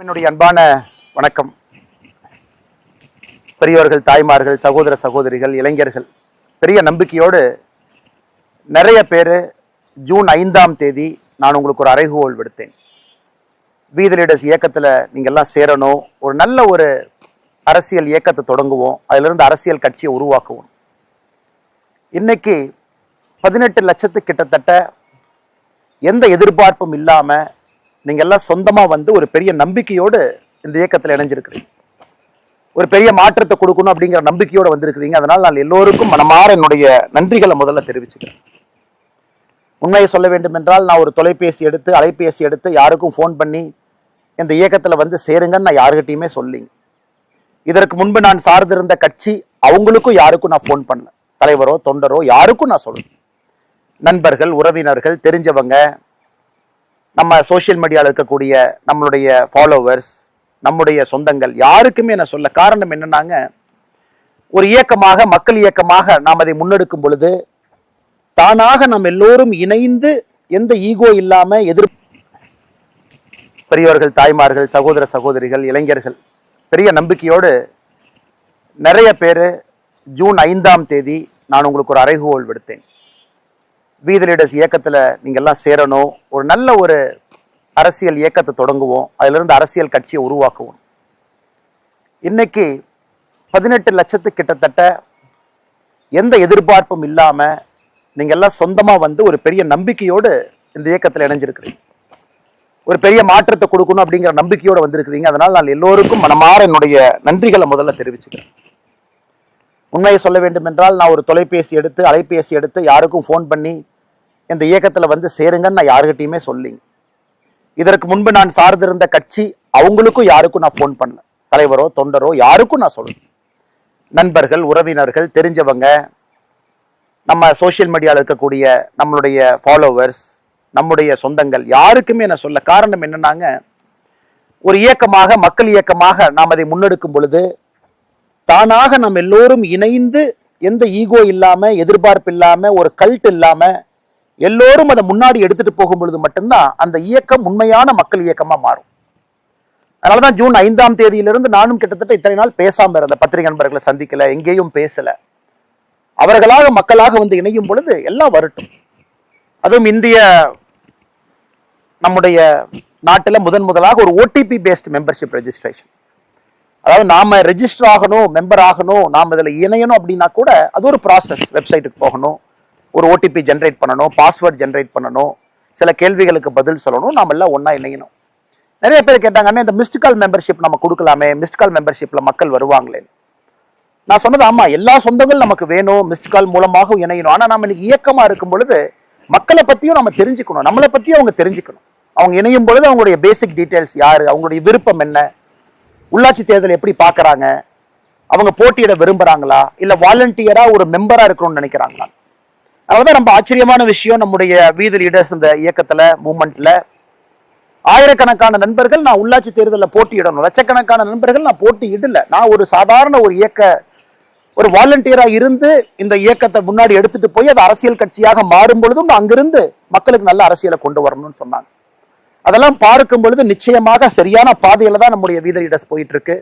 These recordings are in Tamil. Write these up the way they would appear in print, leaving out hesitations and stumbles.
என்னுடைய அன்பான வணக்கம். பெரியவர்கள், தாய்மார்கள், சகோதர சகோதரிகள், இளைஞர்கள், பெரிய நம்பிக்கையோடு நிறைய பேர் ஜூன் 5ஆம் தேதி நான் உங்களுக்கு ஒரு அறைகூவல் விடுத்தேன். வீதி லீடர்ஸ் இயக்கத்தில் நீங்கள் எல்லாம் சேரணும், ஒரு நல்ல ஒரு அரசியல் இயக்கத்தை தொடங்குவோம், அதிலிருந்து அரசியல் கட்சியை உருவாக்குவோம். இன்னைக்கு 18 லட்சத்துக்கு கிட்டத்தட்ட எந்த எதிர்பார்ப்பும் இல்லாமல் நீங்க எல்லாம் சொந்தமா வந்து ஒரு பெரிய நம்பிக்கையோடு இந்த இயக்கத்தில் இணைஞ்சிருக்கிறீங்க. ஒரு பெரிய மாற்றத்தை கொடுக்கணும் அப்படிங்கிற நம்பிக்கையோடு வந்திருக்கிறீங்க. அதனால் நான் எல்லோருக்கும் மனமாற என்னுடைய நன்றிகளை முதல்ல தெரிவிச்சுக்கிறேன். உண்மையை சொல்ல வேண்டும் என்றால், நான் ஒரு அலைபேசி எடுத்து யாருக்கும் ஃபோன் பண்ணி இந்த இயக்கத்தில் வந்து சேருங்கன்னு நான் யாருக்கிட்டையுமே சொல்லிங்க. இதற்கு முன்பு நான் சார்ந்திருந்த கட்சி அவங்களுக்கும் யாருக்கும் நான் ஃபோன் பண்ணல. தலைவரோ தொண்டரோ யாருக்கும் நான் சொல்றேன். நண்பர்கள், உறவினர்கள், தெரிஞ்சவங்க, நம்ம சோசியல் மீடியாவில் இருக்கக்கூடிய நம்மளுடைய ஃபாலோவர்ஸ், நம்முடைய சொந்தங்கள் யாருக்குமே நான் சொல்ல. காரணம் என்னன்னாங்க, ஒரு இயக்கமாக, மக்கள் இயக்கமாக நாம் அதை முன்னெடுக்கும் பொழுது தானாக நாம் எல்லோரும் இணைந்து எந்த ஈகோ இல்லாம பெரியவர்கள், தாய்மார்கள், சகோதர சகோதரிகள், இளைஞர்கள், பெரிய நம்பிக்கையோடு நிறைய பேர் ஜூன் 5ஆம் தேதி நான் உங்களுக்கு ஒரு அறைகூவல் விடுத்தேன். வீதி லீடர்ஸ் இயக்கத்தில் நீங்கள் எல்லாம் சேரணும், ஒரு நல்ல ஒரு அரசியல் இயக்கத்தை தொடங்குவோம், அதிலிருந்து அரசியல் கட்சியை உருவாக்குவோம். இன்னைக்கு 18 லட்சத்துக்கு கிட்டத்தட்ட எந்த எதிர்பார்ப்பும் இல்லாமல் நீங்கள் எல்லாம் சொந்தமாக வந்து ஒரு பெரிய நம்பிக்கையோடு இந்த இயக்கத்தில் இணைஞ்சிருக்கிறீங்க. ஒரு பெரிய மாற்றத்தை கொடுக்கணும் அப்படிங்கிற நம்பிக்கையோடு வந்திருக்கிறீங்க. அதனால் நான் எல்லோருக்கும் மனமாற என்னுடைய நன்றிகளை முதல்ல தெரிவிச்சுக்கிறேன். உண்மையை சொல்ல வேண்டும் என்றால், நான் ஒரு அலைபேசி எடுத்து யாருக்கும் ஃபோன் பண்ணி இந்த இயக்கத்தில் வந்து சேருங்கன்னு நான் யாருக்கிட்டையுமே சொல்லிங்க. இதற்கு முன்பு நான் சார்ந்திருந்த கட்சி அவங்களுக்கும் யாருக்கும் நான் ஃபோன் பண்ணல. தலைவரோ தொண்டரோ யாருக்கும் நான் சொல்றேன். நண்பர்கள், உறவினர்கள், தெரிஞ்சவங்க, நம்ம சோசியல் மீடியாவில் இருக்கக்கூடிய நம்மளுடைய ஃபாலோவர்ஸ், நம்முடைய சொந்தங்கள் யாருக்குமே நான் சொல்ல. காரணம் என்னன்னாங்க, ஒரு இயக்கமாக, மக்கள் இயக்கமாக நாம் அதை முன்னெடுக்கும் பொழுது தானாக நாம் எல்லோரும் இணைந்து எந்த ஈகோ இல்லாம, எதிர்பார்ப்பு இல்லாம, ஒரு கல்ட் இல்லாம எல்லோரும் அதை முன்னாடி எடுத்துட்டு போகும் பொழுது மட்டும்தான் அந்த இயக்கம் உண்மையான மக்கள் இயக்கமா மாறும். அதனாலதான் ஜூன் 5ஆம் தேதியிலிருந்து நானும் கிட்டத்தட்ட இத்தனை நாள் பேசாம இருந்த, பத்திரிகை நண்பர்களை சந்திக்கல, எங்கேயும் பேசல. அவர்களாக மக்களாக வந்து இணையும் பொழுது எல்லாம் வரட்டும். அதுவும் நம்முடைய நாட்டில் முதலாக ஒரு OTP பேஸ்ட் மெம்பர்ஷிப் ரெஜிஸ்ட்ரேஷன். அதாவது நாம ரெஜிஸ்டர் ஆகணும், மெம்பர் ஆகணும், நாம் இதில் இணையணும் அப்படின்னா கூட அது ஒரு ப்ராசஸ். வெப்சைட்டுக்கு போகணும், ஒரு OTP ஜென்ரேட் பண்ணணும், பாஸ்வேர்ட் ஜென்ரேட் பண்ணணும், சில கேள்விகளுக்கு பதில் சொல்லணும், நாம எல்லாம் ஒன்னா இணையணும். நிறைய பேர் கேட்டாங்கன்னா, இந்த மிஸ்ட் கால் மெம்பர்ஷிப் நம்ம கொடுக்கலாமே, மிஸ்ட் கால் மெம்பர்ஷிப்ல மக்கள் வருவாங்களே. நான் சொன்னது ஆமா, எல்லா சொந்தங்களும் நமக்கு வேணும், மிஸ்ட் கால் மூலமாக இணையணும். ஆனா நம்ம இன்னைக்கு இயக்கமா இருக்கும் பொழுது மக்களை பத்தியும் நம்ம தெரிஞ்சுக்கணும், நம்மளை பத்தியும் அவங்க தெரிஞ்சுக்கணும். அவங்க இணையும் பொழுது அவங்களுடைய பேசிக் டீடைல்ஸ் யாரு, அவங்களுடைய விருப்பம் என்ன, உள்ளாட்சி தேர்தல் எப்படி பாக்குறாங்க, அவங்க போட்டியிட விரும்புறாங்களா, இல்ல வாலண்டியரா ஒரு மெம்பரா இருக்கணும்னு நினைக்கிறாங்களா. அதனாலதான் ரொம்ப ஆச்சரியமான விஷயம், நம்முடைய வீதி லீடர்ஸ் இந்த இயக்கத்துல, மூவ்மெண்ட்ல ஆயிரக்கணக்கான நண்பர்கள் நான் உள்ளாட்சி தேர்தலில் போட்டியிடணும், லட்சக்கணக்கான நண்பர்கள் நான் போட்டியிடல. நான் ஒரு சாதாரண ஒரு வாலண்டியரா இருந்து இந்த இயக்கத்தை முன்னாடி எடுத்துட்டு போய் அது அரசியல் கட்சியாக மாறும் பொழுதும் அங்கிருந்து மக்களுக்கு நல்ல அரசியலை கொண்டு வரணும்னு சொன்னாங்க. அதெல்லாம் பார்க்கும் பொழுது நிச்சயமாக சரியான பாதையில தான் நம்முடைய வீதி லீடர்ஸ் போயிட்டு இருக்கு.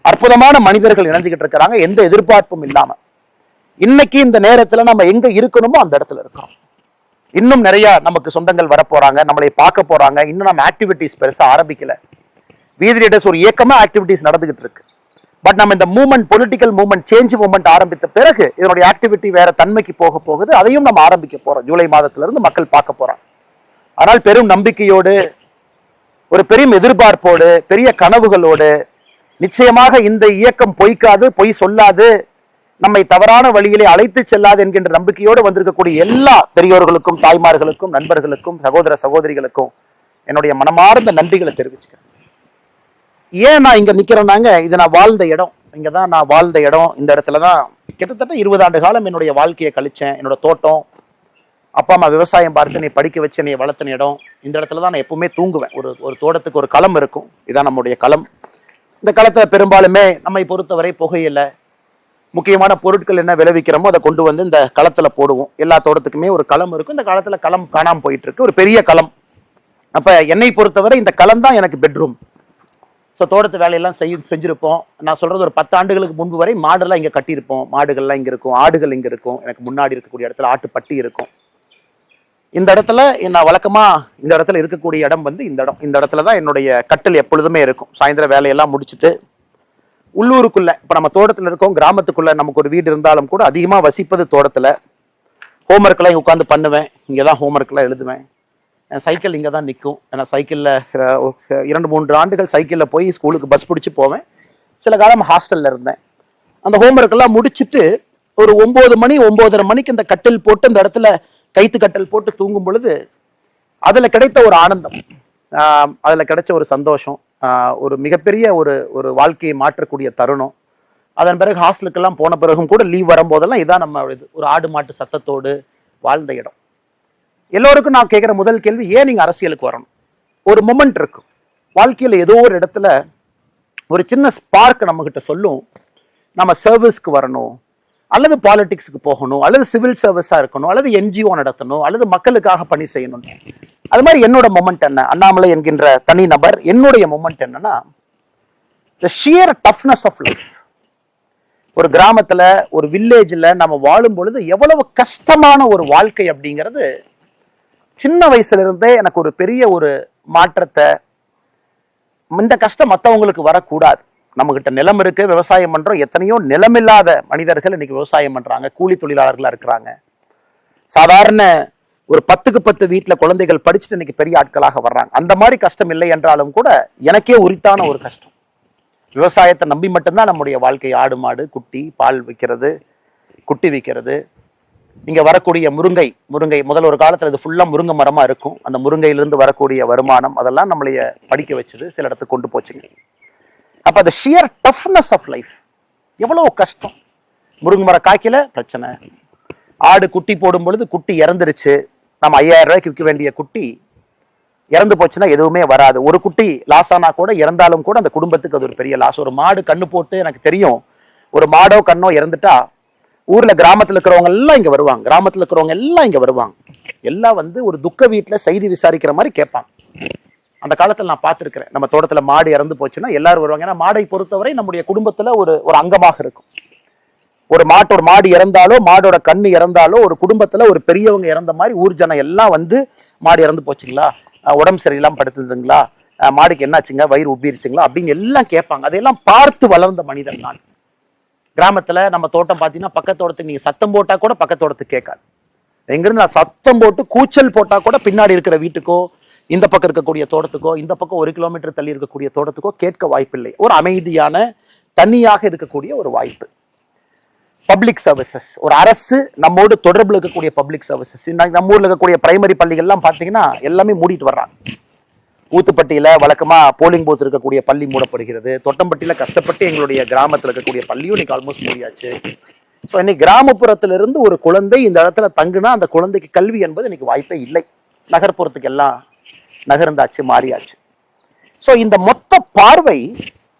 அற்புதமான மனிதர்கள் இணைஞ்சுக்கிட்டு இருக்கிறாங்க, எந்த எதிர்பார்ப்பும் இல்லாம. இன்னைக்கு இந்த நேரத்துல நம்ம எங்க இருக்கணுமோ அந்த இடத்துல இருக்கோம். இன்னும் நிறைய நமக்கு சொந்தங்கள் வரப்போறாங்க, நம்மளை பார்க்க போறாங்க. இன்னும் நம்ம ஆக்டிவிட்டிஸ் பெருசா ஆரம்பிக்கல. வீதி லீடர்ஸ் ஒரு இயக்கமா ஆக்டிவிட்டிஸ் நடந்துகிட்டு இருக்கு. பட் நம்ம இந்த பொலிட்டிக்கல் மூவ்மெண்ட், சேஞ்ச் மூவ்மெண்ட் ஆரம்பித்த பிறகு இதனுடைய ஆக்டிவிட்டி வேற தன்மைக்கு போகுது. அதையும் நம்ம ஆரம்பிக்க போறோம். ஜூலை மாதத்துல இருந்து மக்கள் பார்க்க போறாங்க. ஆனால் பெரும் நம்பிக்கையோடு, ஒரு பெரிய எதிர்பார்ப்போடு, பெரிய கனவுகளோடு, நிச்சயமாக இந்த இயக்கம் பொய் சொல்லாது, நம்மை தவறான வழியிலே அழைத்து செல்லாது என்கின்ற நம்பிக்கையோடு வந்திருக்கக்கூடிய எல்லா பெரியோர்களுக்கும், தாய்மார்களுக்கும், நண்பர்களுக்கும், சகோதர சகோதரிகளுக்கும் என்னுடைய மனமார்ந்த நன்றிகளை தெரிவிச்சுக்கிறேன். ஏன் நான் இங்க நிக்கிறேன்னாங்க, இது நான் வாழ்ந்த இடம், இங்கதான் நான் வாழ்ந்த இடம். இந்த இடத்துலதான் கிட்டத்தட்ட 20 ஆண்டு காலம் என்னுடைய வாழ்க்கையை கழிச்சேன். என்னோட தோட்டம், அப்பா அம்மா விவசாயம் பார்த்து நீ படிக்க வச்சு நீ வளர்த்தின இடம். இந்த இடத்துல தான் நான் எப்பவுமே தூங்குவேன். ஒரு தோட்டத்துக்கு ஒரு களம் இருக்கும், இதான் நம்முடைய களம். இந்த களத்தை பெரும்பாலுமே நம்மை பொறுத்தவரை புகையில, முக்கியமான பொருட்கள் என்ன விளைவிக்கிறோமோ அதை கொண்டு வந்து இந்த களத்துல போடுவோம். எல்லா தோட்டத்துக்குமே ஒரு களம் இருக்கும். இந்த காலத்துல களம் காணாம போயிட்டு இருக்கு, ஒரு பெரிய களம். அப்ப என்னை பொறுத்தவரை இந்த களம் தான் எனக்கு பெட்ரூம். ஸோ தோட்டத்து வேலையெல்லாம் செஞ்சிருப்போம். நான் சொல்றது ஒரு 10 ஆண்டுகளுக்கு முன்பு வரை மாடெல்லாம் இங்கே கட்டியிருப்போம். மாடுகள்லாம் இங்கே இருக்கும், ஆடுகள் இங்கே இருக்கும். எனக்கு முன்னாடி இருக்கக்கூடிய இடத்துல ஆட்டுப்பட்டி இருக்கும். இந்த இடத்துல நான் வழக்கமா இந்த இடத்துல இருக்கக்கூடிய இடம் வந்து இந்த இடத்துல தான் என்னுடைய கட்டில் எப்பொழுதுமே இருக்கும். சாயந்தரம் வேலையெல்லாம் முடிச்சுட்டு உள்ளூருக்குள்ள, இப்போ நம்ம தோட்டத்தில் இருக்கோம், கிராமத்துக்குள்ள நமக்கு ஒரு வீடு இருந்தாலும் கூட அதிகமாக வசிப்பது தோட்டத்தில். ஹோம்ஒர்க்லாம் இங்கே உட்காந்து பண்ணுவேன். இங்கே தான் ஹோம்ஒர்க்லாம் எழுதுவேன். சைக்கிள் இங்கே தான் நிற்கும். ஏன்னா சைக்கிளில் 2-3 ஆண்டுகள் சைக்கிளில் போய் ஸ்கூலுக்கு பஸ் பிடிச்சி போவேன். சில காலம் ஹாஸ்டலில் இருந்தேன். அந்த ஹோம்ஒர்க்கெல்லாம் முடிச்சுட்டு ஒரு 9 மணி 9:30 மணிக்கு இந்த கட்டில் போட்டு இந்த இடத்துல கைத்து கட்டல் போட்டு தூங்கும் பொழுது அதில் கிடைத்த ஒரு ஆனந்தம், அதில் கிடைச்ச ஒரு சந்தோஷம், ஒரு மிகப்பெரிய ஒரு வாழ்க்கையை மாற்றக்கூடிய தருணம். அதன் பிறகு ஹாஸ்டலுக்கெல்லாம் போன பிறகும் கூட லீவ் வரும்போதெல்லாம் இதான் நம்ம ஒரு ஆடு மாட்டு சத்தத்தோடு வாழ்ந்த இடம். எல்லோருக்கும் நான் கேட்குற முதல் கேள்வி, ஏன் நீங்கள் அரசியலுக்கு வரணும்? ஒரு மொமெண்ட் இருக்கும் வாழ்க்கையில், ஏதோ ஒரு இடத்துல ஒரு சின்ன ஸ்பார்க் நம்மகிட்ட சொல்லும், நம்ம சர்வீஸ்க்கு வரணும், அல்லது பாலிடிக்ஸுக்கு போகணும், அல்லது சிவில் சர்வீஸாக இருக்கணும், அல்லது என்ஜிஓ நடத்தணும், அல்லது மக்களுக்காக பணி செய்யணும். அது மாதிரி என்னோட மொமெண்ட் என்ன, அண்ணாமலை என்கின்ற தனி நபர், என்னுடைய மொமெண்ட் என்னன்னா, the sheer toughness of life. ஒரு கிராமத்துல, ஒரு வில்லேஜ்ல நம்ம வாழும் பொழுது எவ்வளவு கஷ்டமான ஒரு வாழ்க்கை அப்படிங்கிறது சின்ன வயசுல இருந்தே எனக்கு ஒரு பெரிய ஒரு மாற்றத்தை, இந்த கஷ்டம் மற்றவங்களுக்கு வரக்கூடாது. நம்ம கிட்ட நிலம் இருக்கு, விவசாயம் பண்றோம். எத்தனையோ நிலமில்லாத மனிதர்கள் இன்னைக்கு விவசாயம் பண்றாங்க, கூலி தொழிலாளர்களா இருக்கிறாங்க. சாதாரண ஒரு 10க்கு 10 வீட்டுல குழந்தைகள் படிச்சுட்டு இன்னைக்கு பெரிய ஆட்களாக வர்றாங்க. அந்த மாதிரி கஷ்டம் இல்லை என்றாலும் கூட எனக்கே உரித்தான ஒரு கஷ்டம். விவசாயத்தை நம்பி மட்டும்தான் நம்முடைய வாழ்க்கை. ஆடு மாடு, குட்டி, பால் விற்கிறது, குட்டி விற்கிறது. இங்க வரக்கூடிய முருங்கை முதல் ஒரு காலத்துல இது ஃபுல்லா முருங்கை மரமா இருக்கும். அந்த முருங்கையிலிருந்து வரக்கூடிய வருமானம் அதெல்லாம் நம்மளைய படிக்க வச்சது, சில இடத்துக்கு கொண்டு போச்சுங்க. அப்ப அந்த ஷியர் டஃப்னஸ் ஆஃப் லைஃப், எவ்வளவு கஷ்டம். முருங்கை மரம் காய்க்கல பிரச்சனை, ஆடு குட்டி போடும் பொழுது குட்டி இறந்துருச்சு, நம்ம 5000 ரூபாய்க்கு விற்க வேண்டிய குட்டி இறந்து போச்சுன்னா எதுவுமே வராது. ஒரு குட்டி லாஸ் ஆனா கூட, இறந்தாலும் கூட அந்த குடும்பத்துக்கு அது ஒரு பெரிய லாஸ். ஒரு மாடு கண்ணு போட்டு, எனக்கு தெரியும், ஒரு மாடோ கண்ணோ இறந்துட்டா ஊர்ல கிராமத்துல இருக்கிறவங்க எல்லாம் இங்க வருவாங்க, கிராமத்துல இருக்கிறவங்க எல்லாம் இங்க வருவாங்க. எல்லாம் வந்து ஒரு துக்க வீட்டுல செய்தி விசாரிக்கிற மாதிரி கேட்பாங்க. அந்த காலத்துல நான் பார்த்திருக்கிறேன். நம்ம தோட்டத்துல மாடு இறந்து போச்சுன்னா எல்லாரும் வருவாங்க. ஏன்னா மாடை பொறுத்தவரை நம்முடைய குடும்பத்துல ஒரு அங்கமாக இருக்கும். ஒரு மாடு இறந்தாலோ, மாடோட கண்ணு இறந்தாலோ, ஒரு குடும்பத்துல ஒரு பெரியவங்க இறந்த மாதிரி ஊர் ஜனம் எல்லாம் வந்து, மாடு இறந்து போச்சுங்களா, உடம்பு சரியில்லாம படுத்துதுங்களா, மாடுக்கு என்னாச்சுங்க, வயிறு உப்பிருச்சுங்களா அப்படின்னு எல்லாம் கேட்பாங்க. அதையெல்லாம் பார்த்து வளர்ந்த மனிதன் நான். கிராமத்துல நம்ம தோட்டம் பார்த்தீங்கன்னா பக்கத்தோட்டத்துக்கு நீங்க சத்தம் போட்டா கூட பக்கத்தோட்டத்துக்கு கேட்காது. எங்கிருந்து நான் சத்தம் போட்டு கூச்சல் போட்டா கூட பின்னாடி இருக்கிற வீட்டுக்கோ, இந்த பக்கம் இருக்கக்கூடிய தோட்டத்துக்கோ, இந்த பக்கம் 1 கிலோமீட்டர் தள்ளி இருக்கக்கூடிய தோட்டத்துக்கோ கேட்க வாய்ப்பில்லை. ஒரு அமைதியான தனியாக இருக்கக்கூடிய ஒரு வாய்ப்பு. பப்ளிக் சர்வீசஸ், ஒரு அரசு நம்மோடு தொடர்புல இருக்கக்கூடிய பப்ளிக் சர்வீசஸ். நம்ம ஊர்ல இருக்கக்கூடிய பிரைமரி பள்ளிகள்லாம் பார்த்தீங்கன்னா எல்லாமே மூடிட்டு வர்றாங்க. ஊத்துப்பட்டியில வழக்கமா போலிங் பூத் இருக்கக்கூடிய பள்ளி மூடப்படுகிறது. தொட்டம்பட்டியில கஷ்டப்பட்டு எங்களுடைய கிராமத்துல இருக்கக்கூடிய பள்ளியும் இன்னைக்கு ஆல்மோஸ்ட் மூடியாச்சு. ஸோ இன்னைக்கு கிராமப்புறத்திலிருந்து ஒரு குழந்தை இந்த இடத்துல தங்குனா அந்த குழந்தைக்கு கல்வி என்பது இன்னைக்கு வாய்ப்பே இல்லை. நகர்ப்புறத்துக்கு எல்லாம் நகர்ந்தாச்சு, மாறியாச்சு. ஸோ இந்த மொத்த பார்வை,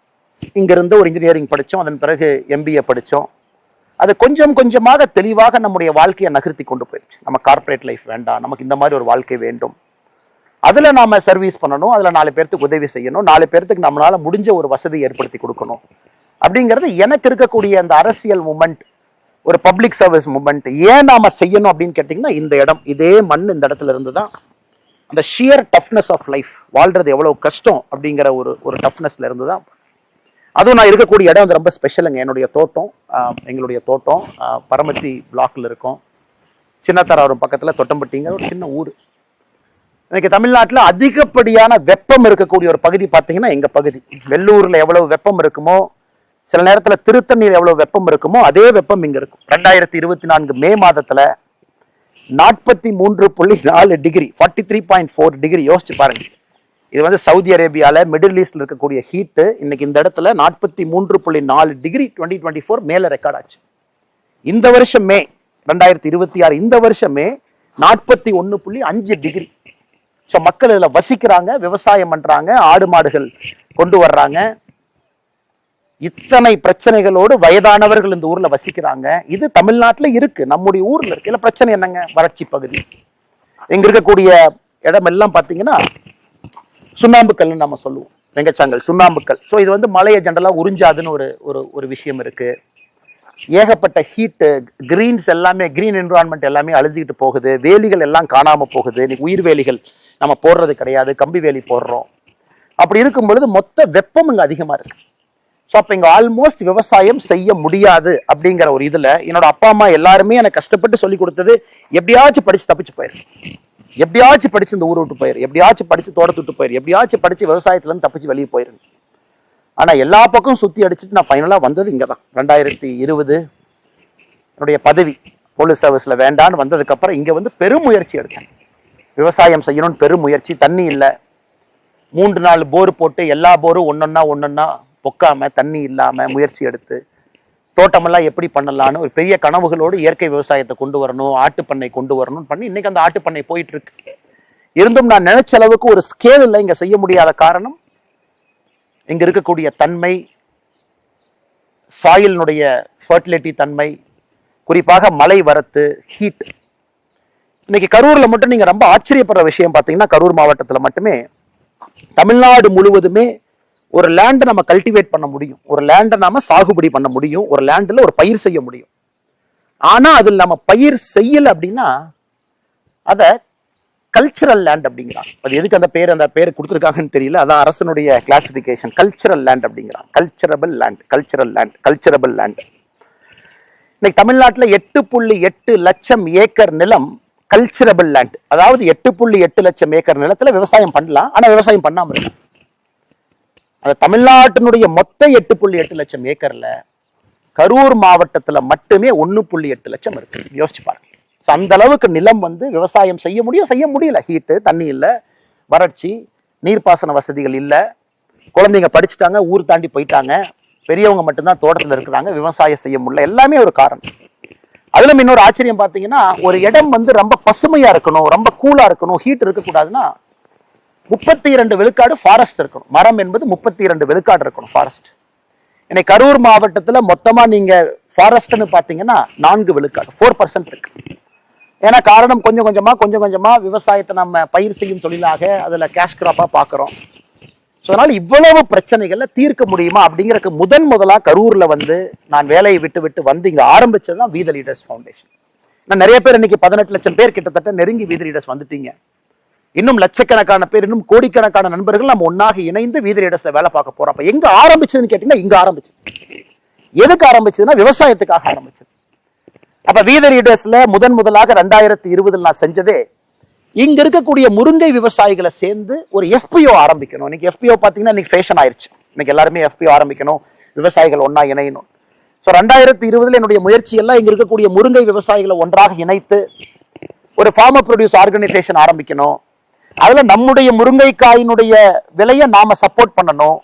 இங்கிருந்து ஒரு இன்ஜினியரிங் படித்தோம், அதன் பிறகு MBA படித்தோம். அது கொஞ்சம் கொஞ்சமாக தெளிவாக நம்முடைய வாழ்க்கையை நகர்த்தி கொண்டு போயிடுச்சு. நம்ம கார்பரேட் லைஃப் வேண்டாம், நமக்கு இந்த மாதிரி ஒரு வாழ்க்கை வேண்டும், அதுல நாம சர்வீஸ் பண்ணணும், அதுல 4 பேருக்கு உதவி செய்யணும், 4 பேருக்கு நம்மளால முடிஞ்ச ஒரு வசதி ஏற்படுத்தி கொடுக்கணும் அப்படிங்கிறது எனக்கு இருக்கக்கூடிய அந்த அரசியல் மூமெண்ட், ஒரு பப்ளிக் சர்வீஸ் மூமெண்ட். ஏன் நாம செய்யணும் அப்படின்னு கேட்டீங்கன்னா, இந்த இடம், இதே மண், இந்த இடத்துல இருந்து தான் அந்த ஷியர் டஃப்னஸ் ஆஃப் லைஃப், வாழ்றது எவ்வளவு கஷ்டம் அப்படிங்கிற ஒரு டஃப்னஸ்ல இருந்து தான். அதுவும் நான் இருக்கக்கூடிய இடம் வந்து ரொம்ப ஸ்பெஷலுங்க. என்னுடைய தோட்டம், எங்களுடைய தோட்டம் பரமத்தி பிளாக்ல இருக்கும். சின்னத்தராவரம் பக்கத்துல தொட்டம்பட்டிங்கிற ஒரு சின்ன ஊர். இன்னைக்கு தமிழ்நாட்டில் அதிகப்படியான வெப்பம் இருக்கக்கூடிய ஒரு பகுதி பார்த்தீங்கன்னா எங்க பகுதி. வெள்ளூர்ல எவ்வளவு வெப்பம் இருக்குமோ, சில நேரத்துல திருத்தணியில் எவ்வளவு வெப்பம் இருக்குமோ அதே வெப்பம் இங்க இருக்கும். 2024 மே மாதத்துல 43.4 டிகிரி, 43.4 டிகிரி. யோசிச்சு பாருங்க. இது வந்து சவுதி அரேபியால, மிடில் ஈஸ்ட்ல இருக்கக்கூடிய ஹீட்டு இன்னைக்கு இந்த இடத்துல 43.4 டிகிரி 2024 மேல ரெக்கார்ட் ஆச்சு. இந்த வருஷம் மே 2026, இந்த வருஷம் மே 41.5 டிகிரி. ஸோ மக்கள் இதுல வசிக்கிறாங்க, விவசாயம் பண்றாங்க, ஆடு மாடுகள் கொண்டு வர்றாங்க. இத்தனை பிரச்சனைகளோடு வயதானவர்கள் இந்த ஊர்ல வசிக்கிறாங்க. இது தமிழ்நாட்டுல இருக்கு, நம்முடைய ஊர்ல இருக்கு. இல்ல பிரச்சனை என்னங்க, வறட்சி பகுதி. எங்க இருக்கக்கூடிய இடம் எல்லாம் பாத்தீங்கன்னா சுண்ணாம்பு கல்லுன்னு நம்ம சொல்லுவோம். வெங்கச்சாங்கல், சுண்ணாம்புக்கல். ஸோ இது வந்து மலையை ஜென்ரலாக உறிஞ்சாதுன்னு ஒரு ஒரு ஒரு விஷயம் இருக்கு. ஏகப்பட்ட ஹீட்டு, கிரீன்ஸ் எல்லாமே, கிரீன் என்விரான்மெண்ட் எல்லாமே அழிஞ்சிக்கிட்டு போகுது. வேலிகள் எல்லாம் காணாம போகுது. இன்னைக்கு உயிர் வேலிகள் நம்ம போடுறது கிடையாது, கம்பி வேலி போடுறோம். அப்படி இருக்கும் பொழுது மொத்த வெப்பம் இங்க அதிகமா இருக்கு. ஸோ அப்போ இங்க ஆல்மோஸ்ட் விவசாயம் செய்ய முடியாது அப்படிங்கிற ஒரு இதுல என்னோட அப்பா அம்மா எல்லாருமே எனக்கு கஷ்டப்பட்டு சொல்லி கொடுத்தது, எப்படியாச்சும் படிச்சு தப்பிச்சு போயிரு, எப்படியாச்சும் படிச்சு இந்த ஊரை விட்டு போயிரு, எப்படியாச்சும் படிச்சு தோட்டத்தை விட்டு போயிரு, எப்படியாச்சும் படிச்சு விவசாயத்துல இருந்து தப்பிச்சு வெளியே போயிரு. ஆனா எல்லா பக்கம் சுத்தி அடிச்சுட்டு நான் ஃபைனலா வந்தது இங்கதான். 2020 என்னுடைய பதவி போலீஸ் சர்வீஸ்ல வேண்டான்னு வந்ததுக்கு அப்புறம் இங்க வந்து பெரும் முயற்சி எடுத்தேன். விவசாயம் செய்யணும்னு பெரும் முயற்சி. தண்ணி இல்லை, 3-4 போர் போட்டு எல்லா போரும் ஒன்னொன்னா பொக்காம தண்ணி இல்லாம முயற்சி எடுத்து தோட்டமெல்லாம் எப்படி பண்ணலான்னு ஒரு பெரிய கனவுகளோடு இயற்கை விவசாயத்தை கொண்டு வரணும், ஆட்டுப்பண்ணை கொண்டு வரணும்னு பண்ணி இன்னைக்கு அந்த ஆட்டுப்பண்ணை போயிட்டு இருக்கு. இருந்தும் நான் நினைச்ச அளவுக்கு ஒரு ஸ்கேல் இல்லை இங்க செய்ய முடியாத காரணம் இங்க இருக்கக்கூடிய தன்மை, சாயிலினுடைய ஃபர்டிலிட்டி தன்மை, குறிப்பாக மழை வரத்து, ஹீட். இன்னைக்கு கரூர்ல மட்டும் நீங்க ரொம்ப ஆச்சரியப்படுற விஷயம் பார்த்தீங்கன்னா, கரூர் மாவட்டத்தில் மட்டுமே தமிழ்நாடு முழுவதுமே ஒரு லேண்டை நம்ம கல்டிவேட் பண்ண முடியும், ஒரு லேண்டை நாம சாகுபடி பண்ண முடியும், ஒரு லேண்டில் ஒரு பயிர் செய்ய முடியும். ஆனா அதில் நம்ம பயிர் செய்யல அப்படின்னா அதை கல்ச்சரல் லேண்ட் அப்படிங்கிறாங்க. அது எதுக்கு அந்த பேர் கொடுத்துருக்காங்கன்னு தெரியல. அதான் அரசனுடைய கிளாசிபிகேஷன், கல்ச்சரல் லேண்ட் அப்படிங்கிறாங்க. கல்ச்சரபிள் லேண்ட், கல்ச்சரல் லேண்ட், கல்ச்சரபிள் லேண்ட். இன்னைக்கு தமிழ்நாட்டில் 8.8 லட்சம் ஏக்கர் நிலம் கல்ச்சரபிள் லேண்ட். அதாவது 8.8 லட்சம் ஏக்கர் நிலத்துல விவசாயம் பண்ணலாம், ஆனா விவசாயம் பண்ணாம இருக்கு. அந்த தமிழ்நாட்டினுடைய மொத்த 8.8 லட்சம் ஏக்கர்ல கரூர் மாவட்டத்துல மட்டுமே 1.8 லட்சம் இருக்கு. யோசிச்சு பாருங்க. அந்த அளவுக்கு நிலம் வந்து விவசாயம் செய்ய முடியல. ஹீட்டு, தண்ணி இல்ல, வறட்சி, நீர்ப்பாசன வசதிகள் இல்ல, குழந்தைங்க படிச்சுட்டாங்க, ஊர் தாண்டி போயிட்டாங்க, பெரியவங்க மட்டும்தான் தோட்டத்துல இருக்கிறாங்க, விவசாயம் செய்ய முடியல. எல்லாமே ஒரு காரணம். அதுல இன்னொரு ஆச்சரியம் பாத்தீங்கன்னா, ஒரு இடம் வந்து ரொம்ப பசுமையா இருக்கணும், ரொம்ப கூலா இருக்கணும், ஹீட் இருக்கக்கூடாதுன்னா 32 விழுக்காடு ஃபாரஸ்ட் இருக்கணும். மரம் என்பது 32 விழுக்காடு இருக்கணும் ஃபாரஸ்ட். இன்னைக்கு கரூர் மாவட்டத்துல மொத்தமா நீங்க ஃபாரஸ்ட்னு பாத்தீங்கன்னா 4 விழுக்காடு, 4% இருக்கு. ஏன்னா காரணம் கொஞ்சம் கொஞ்சமா விவசாயத்தை நம்ம பயிர் செய்யும் தொழிலாக அதுல கேஷ் கிராப்பா பாக்குறோம். அதனால இவ்வளவு பிரச்சனைகள்ல தீர்க்க முடியுமா அப்படிங்கிறதுக்கு முதலா கரூர்ல வந்து நான் வேலையை விட்டு வந்து இங்க ஆரம்பிச்சதுதான் வி த லீடர்ஸ் ஃபவுண்டேஷன். நிறைய பேர் இன்னைக்கு 18 லட்சம் பேர் கிட்டத்தட்ட நெருங்கி வி த லீடர்ஸ் வந்துட்டீங்க. இன்னும் லட்சக்கணக்கான பேர், இன்னும் கோடிக்கணக்கான நண்பர்கள் நம்ம ஒன்னாக இணைந்து வி த லீடர்ஸ்ல வேலை பார்க்க போறோம். அப்ப எங்க ஆரம்பிச்சதுன்னு கேட்டீங்கன்னா, இங்க ஆரம்பிச்சது. எதுக்கு ஆரம்பிச்சதுன்னா விவசாயத்துக்காக ஆரம்பிச்சது. அப்ப வி த லீடர்ஸ்ல முதலாக 2020 நான் செஞ்சதே இங்க இருக்கக்கூடிய முருங்கை விவசாயிகளை சேர்ந்து ஒரு FPO ஆரம்பிக்கணும். இன்னைக்கு FPO பாத்தீங்கன்னா இன்னைக்கு ஃபேஷன் ஆயிடுச்சு. இன்னைக்கு எல்லாருமே FPO ஆரம்பிக்கணும், விவசாயிகள் ஒன்னா இணையணும். 2020 என்னுடைய முயற்சி எல்லாம் இங்க இருக்கக்கூடிய முருங்கை விவசாயிகளை ஒன்றாக இணைத்து ஒரு ஃபார்மர் ப்ரொடியூஸ் ஆர்கனைசேஷன் ஆரம்பிக்கணும். அதுல நம்முடைய முருங்கைக்காயினுடைய விலையை நாம சப்போர்ட் பண்ணணும்.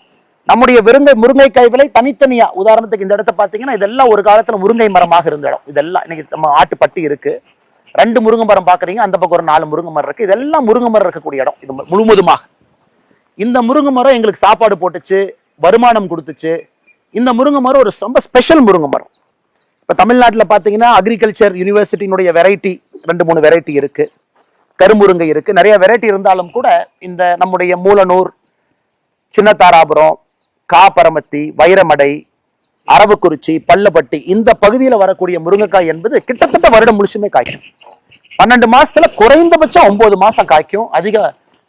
நம்முடைய முருங்கைக்காய் விலை தனித்தனியா, உதாரணத்துக்கு இந்த இடத்த பாத்தீங்கன்னா இதெல்லாம் ஒரு காலத்துல முருங்கை மரமாக இருந்த இடம். இதெல்லாம் இன்னைக்கு நம்ம ஆட்டுப்பட்டி இருக்கு, 2 முருங்கை மரம் பாக்குறீங்க, அந்த பக்கம் ஒரு 4 முருங்கை மரம் இருக்கு. இதெல்லாம் முருங்கை மரம் இருக்கக்கூடிய இடம். இது முழுவதுமாக இந்த முருங்கை மரம் எங்களுக்கு சாப்பாடு போட்டுச்சு, வருமானம் கொடுத்துச்சு. இந்த முருங்கை மரம் ஒரு ரொம்ப ஸ்பெஷல் முருங்கை மரம். இப்ப தமிழ்நாட்டுல பாத்தீங்கன்னா அக்ரிகல்ச்சர் யூனிவர்சிட்டியினுடைய வெரைட்டி 2-3 வெரைட்டி இருக்கு, கருமுருங்கை இருக்கு, நிறைய வெரைட்டி இருந்தாலும் கூட இந்த நம்முடைய மூலனூர், சின்னதாராபுரம், காப்பரமத்தி, வைரமடை, அரவக்குறிச்சி, பள்ளப்பட்டி இந்த பகுதியில் வரக்கூடிய முருங்கைக்காய் என்பது கிட்டத்தட்ட வருடம் முழுசுமே காய்க்கும். 12 மாசத்துல குறைந்தபட்சம் 9 மாசம் காய்க்கும். அதிக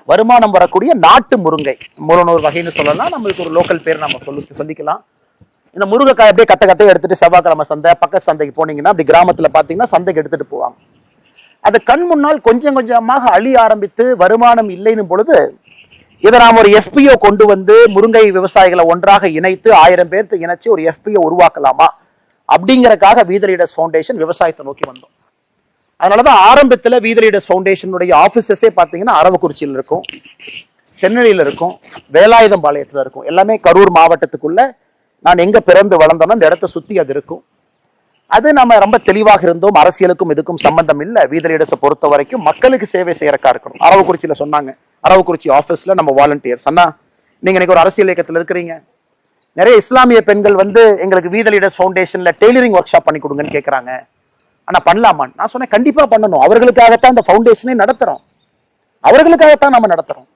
வருமானம் வரக்கூடிய நாட்டு முருங்கை, மூலனூர் வகைன்னு சொல்லலாம். நம்மளுக்கு ஒரு லோக்கல் பேர் நம்ம சொல்லிக்கலாம். இந்த முருங்கைக்காய் அப்படியே கத்த எடுத்துட்டு செவ்வாய்க்கிழமை சந்தை, பக்கத்து சந்தைக்கு போனீங்கன்னா அப்படி கிராமத்துல பாத்தீங்கன்னா சந்தைக்கு எடுத்துட்டு போவாங்க. அது கண் முன்னால் கொஞ்சமாக அழிய ஆரம்பித்து வருமானம் இல்லைன்னு பொழுது இதை நாம் ஒரு FPO கொண்டு வந்து முருங்கை விவசாயிகளை ஒன்றாக இணைத்து 1000 பேர்த்து இணைச்சு ஒரு FPO உருவாக்கலாமா அப்படிங்கறக்காக வி த லீடர்ஸ் ஃபவுண்டேஷன் விவசாயத்தை நோக்கி வந்தோம். அதனாலதான் ஆரம்பத்துல வி த லீடர்ஸ் ஃபவுண்டேஷனுடைய ஆபீசஸே பாத்தீங்கன்னா அரவக்குறிச்சியில் இருக்கும், சென்னையில இருக்கும், வேலாயுதம்பாளையத்துல இருக்கும். எல்லாமே கரூர் மாவட்டத்துக்குள்ள நான் எங்க பிறந்து வளர்ந்தோம்னா அந்த இடத்த சுத்தி அது இருக்கும். அது நம்ம ரொம்ப தெளிவாக இருந்தோம். அரசியலுக்கும் இதுக்கும் சம்பந்தம் இல்லை. வி த லீடர்ஸை பொறுத்த வரைக்கும் மக்களுக்கு சேவை செய்யறக்கா இருக்கணும். அரவக்குறிச்சியில சொன்னாங்க, அரவக்குறிச்சி ஆபீஸ்ல நம்ம வாலண்டியர்ஸ் அண்ணா, நீங்க இன்னைக்கு ஒரு அரசியல் இயக்கத்தில் இருக்கிறீங்க, நிறைய இஸ்லாமிய பெண்கள் வந்து எங்களுக்கு வி த லீடர்ஸ் ஃபவுண்டேஷன்ல டெய்லரிங் ஒர்க் ஷாப் பண்ணி கொடுங்கன்னு கேட்கறாங்க, ஆனா பண்ணலாமான்னு நான் சொன்னேன், கண்டிப்பா பண்ணணும். அவர்களுக்காகத்தான் இந்த ஃபவுண்டேஷனை நடத்துறோம், அவர்களுக்காகத்தான் நம்ம நடத்துறோம்.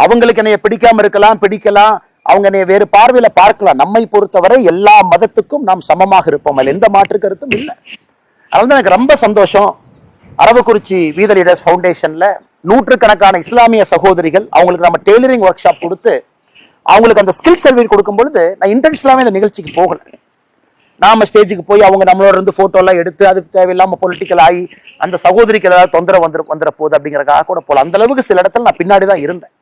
அவங்களுக்கு என்னைய பிடிக்காம இருக்கலாம், பிடிக்கலாம், அவங்க என்னைய வேறு பார்வையில பார்க்கலாம். நம்மை பொறுத்தவரை எல்லா மதத்துக்கும் நாம் சமமாக இருப்போம், அதில் எந்த மாற்று கருத்தும் இல்லை. அதனால எனக்கு ரொம்ப சந்தோஷம். அரவக்குறிச்சி வி த லீடர்ஸ் ஃபவுண்டேஷன்ல நூற்றுக்கணக்கான இஸ்லாமிய சகோதரிகள், அவங்களுக்கு நம்ம டெய்லரிங் ஒர்க் ஷாப் கொடுத்து அவங்களுக்கு அந்த ஸ்கில் சர்வே கொடுக்கும் பொழுது நான் இன்டென்ஷனலாவே இந்த நிகழ்ச்சிக்கு போகல. நாம ஸ்டேஜுக்கு போய் அவங்க நம்மளோட இருந்து போட்டோ எல்லாம் எடுத்து அதுக்கு தேவையில்லாம பொலிட்டிக்கல் ஆகி அந்த சகோதரிக்கு ஏதாவது தொந்தரவு வந்துட போகுது அப்படிங்கறதுக்காக கூட போல. அந்த அளவுக்கு சில இடத்துல நான் பின்னாடி தான் இருந்தேன்.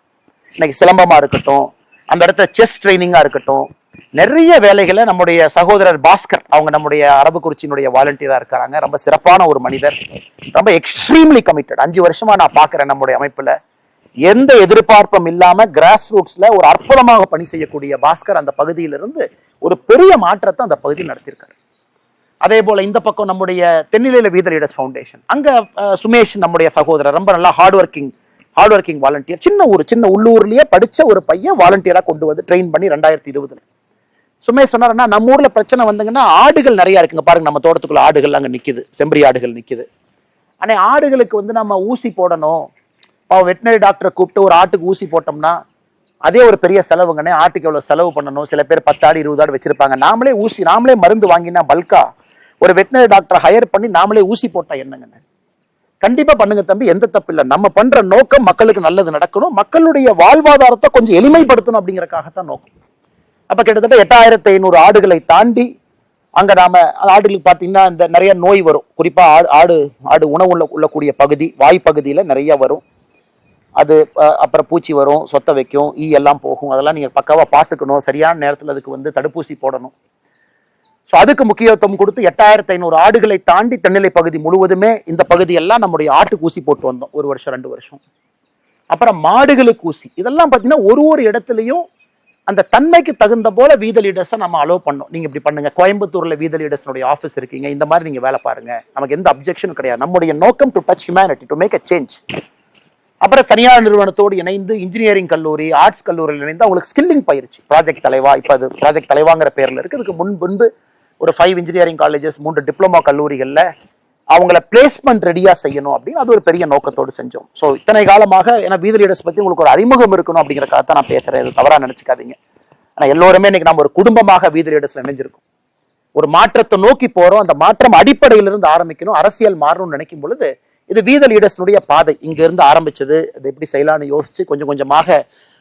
இன்னைக்கு சிலம்பமா இருக்கட்டும், அந்த இடத்துல செஸ் ட்ரைனிங்கா இருக்கட்டும், நிறைய வேலைகளை நம்முடைய சகோதரர் பாஸ்கர், அவங்க நம்முடைய அரவக்குறிச்சியினுடைய வாலண்டியரா இருக்காங்க. ரொம்ப சிறப்பான ஒரு மனிதர், ரொம்ப எக்ஸ்ட்ரீம்லி கமிட்டட். 5 வருஷமா நான் பாக்குறேன் நம்முடைய அமைப்புல எந்த எதிர்பார்ப்பும் இல்லாம கிராஸ் ரூட்ஸ்ல ஒரு அற்புதமாக பணி செய்யக்கூடிய பாஸ்கர் அந்த பகுதியிலிருந்து ஒரு பெரிய மாற்றத்தை அந்த பகுதியில் நடத்தியிருக்காரு. அதே போல இந்த பக்கம் நம்முடைய தென்னிலையில வி த லீடர்ஸ் ஃபவுண்டேஷன், அங்க சுமேஷ் நம்முடைய சகோதரர் ரொம்ப நல்லா ஹார்ட் ஒர்க்கிங் வாலண்டியர். சின்ன உள்ளூர்லயே படிச்ச ஒரு பையன் வாலண்டியரா கொண்டு வந்து ட்ரெயின் பண்ணி 2020 சுமேஷ் சொன்னாருன்னா, நம்ம ஊர்ல பிரச்சனை வந்தீங்கன்னா ஆடுகள் நிறைய இருக்குங்க பாருங்க, நம்ம தோட்டத்துக்குள்ள ஆடுகள் அங்க நிக்குது, செம்பரி ஆடுகள் நிக்குது. ஆனா ஆடுகளுக்கு வந்து நம்ம ஊசி போடணும், வெட்டினரி டாக்டரை கூப்பிட்டு ஒரு ஆட்டுக்கு ஊசி போட்டோம்னா அதே ஒரு பெரிய செலவுங்கண்ணே. ஆட்டுக்கு எவ்வளவு செலவு பண்ணணும், சில பேர் 10 ஆடு 20 ஆடு வச்சிருப்பாங்க. நாமளே மருந்து வாங்கினா பல்கா ஒரு வெட்டினரி டாக்டரை ஹையர் பண்ணி நாமளே ஊசி போட்டா என்னங்கண்ணே? கண்டிப்பா பண்ணுங்க தம்பி, எந்த தப்பு இல்லை. நம்ம பண்ற நோக்கம் மக்களுக்கு நல்லது நடக்கணும், மக்களுடைய வாழ்வாதாரத்தை கொஞ்சம் எளிமைப்படுத்தணும் அப்படிங்கறக்காகத்தான் நோக்கம். அப்ப கிட்டத்தட்ட 8500 ஆடுகளை தாண்டி அங்க நாம ஆடுகளுக்கு பாத்தீங்கன்னா இந்த நிறைய நோய் வரும், குறிப்பா ஆடு உணவு உள்ளக்கூடிய பகுதி வாய்ப்பகுதியில நிறைய வரும். அது அப்புறம் பூச்சி வரும், சொத்த வைக்கும், ஈ எல்லாம் போகும். அதெல்லாம் நீங்க பக்காவா பார்த்துக்கணும், சரியான நேரத்தில் அதுக்கு வந்து தடுப்பூசி போடணும். ஸோ அதுக்கு முக்கியத்துவம் கொடுத்து 8500 ஆடுகளை தாண்டி தென்னிலை பகுதி முழுவதுமே இந்த பகுதியெல்லாம் நம்முடைய ஆட்டுக்கு ஊசி போட்டு வந்தோம் 1 வருஷம் 2 வருஷம். அப்புறம் மாடுகளுக்கு ஊசி. இதெல்லாம் பார்த்தீங்கன்னா ஒரு இடத்துலையும் அந்த தன்மைக்கு தகுந்த போல வி த லீடர்ஸை நம்ம அலோவ் பண்ணோம். நீங்க இப்படி பண்ணுங்க, கோயம்புத்தூர்ல வி த லீடர்ஸ் ஆஃபீஸ் இருக்கீங்க, இந்த மாதிரி நீங்க வேலை பாருங்க, நமக்கு எந்த அப்ஜெக்ஷனும் கிடையாது. நம்முடைய நோக்கம் to touch humanity, to make a change. அப்புறம் தனியார் நிறுவனத்தோடு இணைந்து இன்ஜினியரிங் கல்லூரி, ஆர்ட்ஸ் கல்லூரியில் இணைந்து அவங்களுக்கு ஸ்கில்லிங் பயிற்சி, ப்ராஜெக்ட் தலைவா, இப்ப அது ப்ராஜெக்ட் தலைவாங்கிற பேர்ல இருக்கு. இதுக்கு முன்பு ஒரு 5 இன்ஜினியரிங் காலேஜஸ், 3 டிப்ளமோ கல்லூரிகள்ல அவங்கள பிளேஸ்மெண்ட் ரெடியா செய்யணும் அப்படின்னு அது ஒரு பெரிய நோக்கத்தோடு செஞ்சோம். ஸோ இத்தனை காலமாக ஏன்னா வி த லீடர்ஸ் பத்தி உங்களுக்கு ஒரு அறிமுகம் இருக்கணும் அப்படிங்கிறக்காக நான் பேசுறேன், இது தவறா நினைச்சுக்காதீங்க. ஆனா எல்லோருமே இன்னைக்கு நம்ம ஒரு குடும்பமாக வி த லீடர்ஸ்ல இணைஞ்சிருக்கோம். ஒரு மாற்றத்தை நோக்கி போறோம், அந்த மாற்றம் அடிப்படையிலிருந்து ஆரம்பிக்கணும், அரசியல் மாறணும்னு நினைக்கும் பொழுது இது வி த லீடர்ஸ்னுடைய பாதை. இங்க இருந்து ஆரம்பிச்சது, அது எப்படி செய்யலாம்னு யோசிச்சு கொஞ்சம் கொஞ்சமாக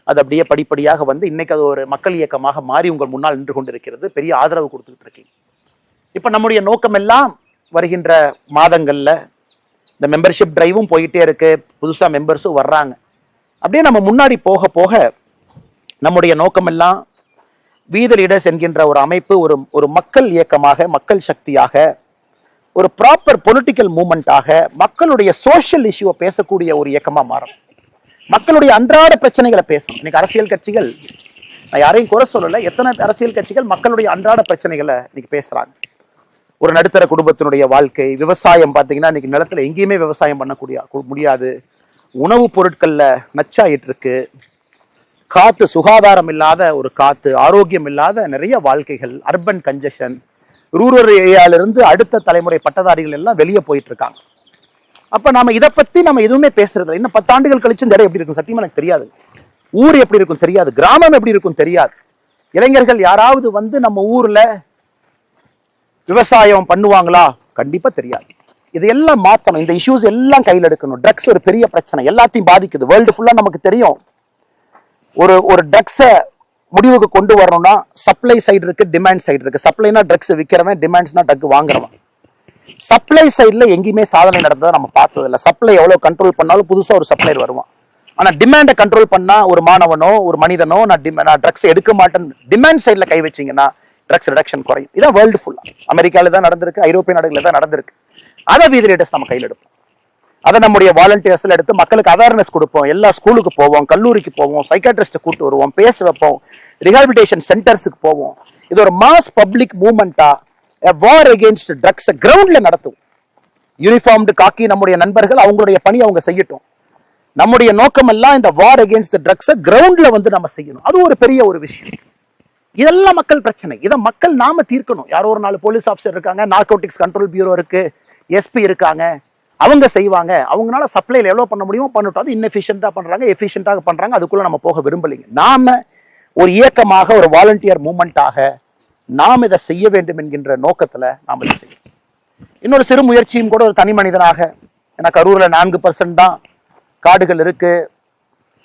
அது அப்படியே படிப்படியாக வந்து இன்னைக்கு அது ஒரு மக்கள் இயக்கமாக மாறி உங்கள் முன்னால் நின்று கொண்டிருக்கிறது. பெரிய ஆதரவு கொடுத்துக்கிட்டு இருக்கீங்க. இப்ப நம்முடைய நோக்கம் எல்லாம் வருகின்ற மாதங்கள்ல இந்த மெம்பர்ஷிப் டிரைவும் போயிட்டே இருக்கு, புதுசா மெம்பர்ஸும் வர்றாங்க. அப்படியே நம்ம முன்னாடி போக போக நம்முடைய நோக்கம் எல்லாம் வி த லீடர்ஸ் என்கின்ற ஒரு அமைப்பு ஒரு மக்கள் இயக்கமாக, மக்கள் சக்தியாக, ஒரு ப்ராப்பர் பொலிட்டிக்கல் மூவ்மெண்டாக, மக்களுடைய சோசியல் இஷ்யூவை பேசக்கூடிய ஒரு இயக்கமா மாறும். மக்களுடைய அன்றாட பிரச்சனைகளை பேசணும். இன்னைக்கு அரசியல் கட்சிகள், நான் யாரையும் குறை சொல்லல, எத்தனை அரசியல் கட்சிகள் மக்களுடைய அன்றாட பிரச்சனைகளை இன்னைக்கு பேசுறாங்க. ஒரு நடுத்தர குடும்பத்தினுடைய வாழ்க்கை, விவசாயம் பார்த்தீங்கன்னா இன்னைக்கு நிலத்துல எங்கேயுமே விவசாயம் பண்ணக்கூடிய முடியாது, உணவுப் பொருட்கள்ல நச்சாயிட்டு இருக்கு, காத்து சுகாதாரம் இல்லாத ஒரு காத்து, ஆரோக்கியம் இல்லாத நிறைய வாழ்க்கைகள், அர்பன் கன்ஜெஷன், ரூரல் ஏரியால இருந்து அடுத்த தலைமுறை பட்டதாரிகள் எல்லாம் வெளியே போயிட்டு இருக்காங்க. அப்ப நாம இதை பத்தி நம்ம எதுவுமே பேசுறது, இன்னும் 10 ஆண்டுகள் கழிச்சு இந்த இடம் எப்படி இருக்கும் சத்தியமா எனக்கு தெரியாது, ஊர் எப்படி இருக்கும் தெரியாது, கிராமம் எப்படி இருக்கும் தெரியாது. இளைஞர்கள் யாராவது வந்து நம்ம ஊர்ல விவசாயம் பண்ணுவாங்களா? கண்டிப்பா தெரியாது. இதையெல்லாம் மாத்தணும், இந்த இஷ்யூஸ் எல்லாம் கையில் எடுக்கணும். ட்ரக்ஸ் ஒரு பெரிய பிரச்சனை, எல்லாத்தையும் பாதிக்குது, வேர்ல்டு ஃபுல்லா நமக்கு தெரியும். ஒரு ட்ரக்ஸை முடிவுக்கு கொண்டு வரணும்னா சப்ளை சைடு இருக்கு, டிமாண்ட் சைடு இருக்கு. சப்ளைனா ட்ரக்ஸ் விற்கிறவன், டிமாண்ட்ஸ்னா ட்ரக் வாங்குறவன். சப்ளை சைடுல எங்கேயுமே சாதனை நடந்ததை நம்ம பார்த்தது இல்லை. சப்ளை எவ்வளவு கண்ட்ரோல் பண்ணாலும் புதுசா ஒரு சப்ளையர் வருவான். ஆனா டிமாண்டை கண்ட்ரோல் பண்ணா ஒரு மாணவனோ ஒரு மனிதனோ நான் ட்ரக்ஸ் எடுக்க மாட்டேன் டிமாண்ட் சைட்ல கை வச்சீங்கன்னா ட்ரக்ஸ் ரிடக்ஷன் குறையும். இதான் வேர்ல்டு ஃபுல்லா, அமெரிக்கால தான் நடந்திருக்கு, ஐரோப்பிய நாடுகள்ல தான் நடந்திருக்கு. அதை வி த லீடர்ஸ் நம்ம கையில் எடுப்போம். அதை நம்முடைய வாலண்டியர்ஸ்ல எடுத்து மக்களுக்கு அவேர்னஸ் கொடுப்போம். எல்லா ஸ்கூலுக்கு போவோம், கல்லூரிக்கு போவோம், சைக்காட்ரிஸ்ட் கூட்டு வருவோம், பேச வைப்போம், ரிஹாபிலிட்டேஷன் சென்டர்ஸுக்கு போவோம். இது ஒரு மாஸ் பப்ளிக் மூவ்மெண்டா, வார் அகேன்ஸ்ட் ட்ரக்ஸ் கிரவுண்ட்ல நடத்தும். யூனிஃபார்ம்டு காக்கி நம்முடைய நண்பர்கள் அவங்களுடைய பணி அவங்க செய்யட்டும். நம்முடைய நோக்கம் எல்லாம் இந்த வார் அகேன்ஸ்ட் ட்ரக்ஸ் கிரவுண்ட்ல வந்து நம்ம செய்யணும். அது ஒரு பெரிய ஒரு விஷயம். இதெல்லாம் மக்கள் பிரச்சனை, இதை மக்கள் நாம தீர்க்கணும். யாரோ ஒரு 4 போலீஸ் ஆஃபீஸர் இருக்காங்க, நார்கோட்டிக்ஸ் கண்ட்ரோல் பியூரோ இருக்கு, எஸ்பி இருக்காங்க, அவங்க செய்வாங்க, அவங்களால சப்ளைல எவ்வளவு பண்ண முடியுமோ பண்ணட்டும். அது இன்னெஃபிஷியன்ட்டா பண்றாங்க, எஃபிஷியன்ட்டாக பண்றாங்க. அதுக்குள்ள நம்ம போக விரும்பலைங்க. நாம ஒரு இயக்கமாக, ஒரு வாலண்டியர் மூவ்மெண்டாக நாம் இதை செய்ய வேண்டும் என்கின்ற நோக்கத்துல நாம் இதை செய்யணும். இன்னொரு சிறு முயற்சியும் கூட ஒரு தனி மனிதனாக, எனக்கு கரூர்ல 4% தான் காடுகள் இருக்கு,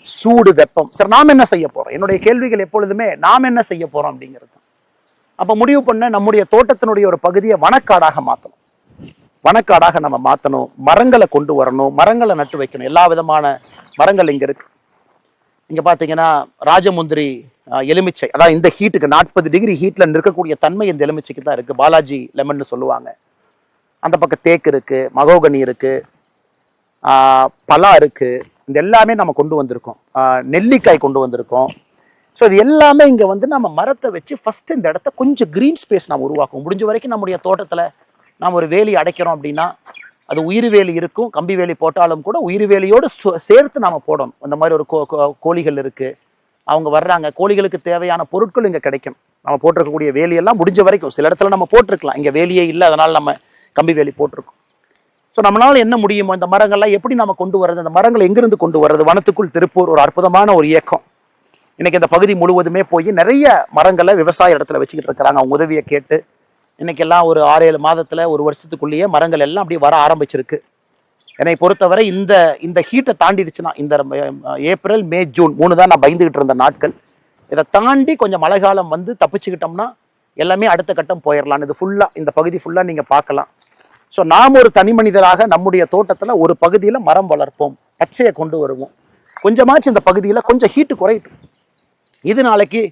சூடு வெப்பம். சார் நாம் என்ன செய்ய போறோம்? என்னுடைய கேள்விகள் எப்பொழுதுமே நாம் என்ன செய்ய போறோம் அப்படிங்கிறது. அப்ப முடிவு பண்ண நம்முடைய தோட்டத்தினுடைய ஒரு பகுதியை வனக்காடாக மாற்றணும். வனக்காடாக நம்ம மாற்றணும், மரங்களை கொண்டு வரணும், மரங்களை நட்டு வைக்கணும். எல்லா விதமான மரங்கள் இங்க இருக்கு. இங்க பாத்தீங்கன்னா ராஜமுந்திரி எலுமிச்சை, அதாவது இந்த ஹீட்டுக்கு 40 டிகிரி ஹீட்ல இருக்கக்கூடிய தன்மை இந்த எலுமிச்சைக்கு தான் இருக்கு. பாலாஜி லெமன் சொல்லுவாங்க. அந்த பக்கம் தேக்கு இருக்கு, மகோகனி இருக்கு, பலா இருக்கு. இந்த எல்லாமே நம்ம கொண்டு வந்திருக்கோம். நெல்லிக்காய் கொண்டு வந்திருக்கோம். ஸோ இது எல்லாமே இங்க வந்து நம்ம மரத்தை வச்சு ஃபர்ஸ்ட் இந்த இடத்த கொஞ்சம் கிரீன் ஸ்பேஸ் நாம் உருவாக்கும். முடிஞ்ச வரைக்கும் நம்முடைய தோட்டத்துல நாம் ஒரு வேலி அடைக்கிறோம் அப்படின்னா அது உயிர் வேலி இருக்கும். கம்பி வேலி போட்டாலும் கூட உயிர் வேலியோடு சேர்த்து நாம போடணும். அந்த மாதிரி ஒரு கோழிகள் இருக்கு, அவங்க வர்றாங்க, கோழிகளுக்கு தேவையான பொருட்கள் இங்க கிடைக்கும். நம்ம போட்டிருக்கக்கூடிய வேலியெல்லாம் முடிஞ்ச வரைக்கும், சில இடத்துல நம்ம போட்டிருக்கலாம், இங்க வேலியே இல்லை, அதனால நம்ம கம்பி வேலி போட்டிருக்கோம். ஸோ நம்மளால என்ன முடியுமோ இந்த மரங்கள்லாம் எப்படி நம்ம கொண்டு வர்றது, அந்த மரங்களை எங்கிருந்து கொண்டு வர்றது. வனத்துக்குள் திருப்பூர் ஒரு அற்புதமான ஒரு இயக்கம். இன்னைக்கு இந்த பகுதி முழுவதுமே போய் நிறைய மரங்களை விவசாய இடத்துல வச்சுக்கிட்டு இருக்கிறாங்க. அவங்க உதவியை கேட்டு இன்னைக்கு எல்லாம் ஒரு 6-7 மாதத்துல, ஒரு வருஷத்துக்குள்ளேயே மரங்கள் எல்லாம் அப்படி வர ஆரம்பிச்சிருக்கு. என்னை பொறுத்தவரை இந்த ஹீட்டை தாண்டிடுச்சுன்னா, இந்த ஏப்ரல் மே ஜூன் 3 தான் நான் பயந்துகிட்டு இருந்த நாட்கள். இதை தாண்டி கொஞ்சம் மழை காலம் வந்து தப்பிச்சுக்கிட்டோம்னா எல்லாமே அடுத்த கட்டம் போயிடலாம். இது ஃபுல்லா, இந்த பகுதி ஃபுல்லா நீங்க பார்க்கலாம். ஸோ நாம் ஒரு தனி மனிதராக நம்முடைய தோட்டத்துல ஒரு பகுதியில மரம் வளர்ப்போம், பச்சையை கொண்டு வருவோம். கொஞ்சமாச்சு இந்த பகுதியில கொஞ்சம் ஹீட்டு குறையட்டும். இது நாளைக்கு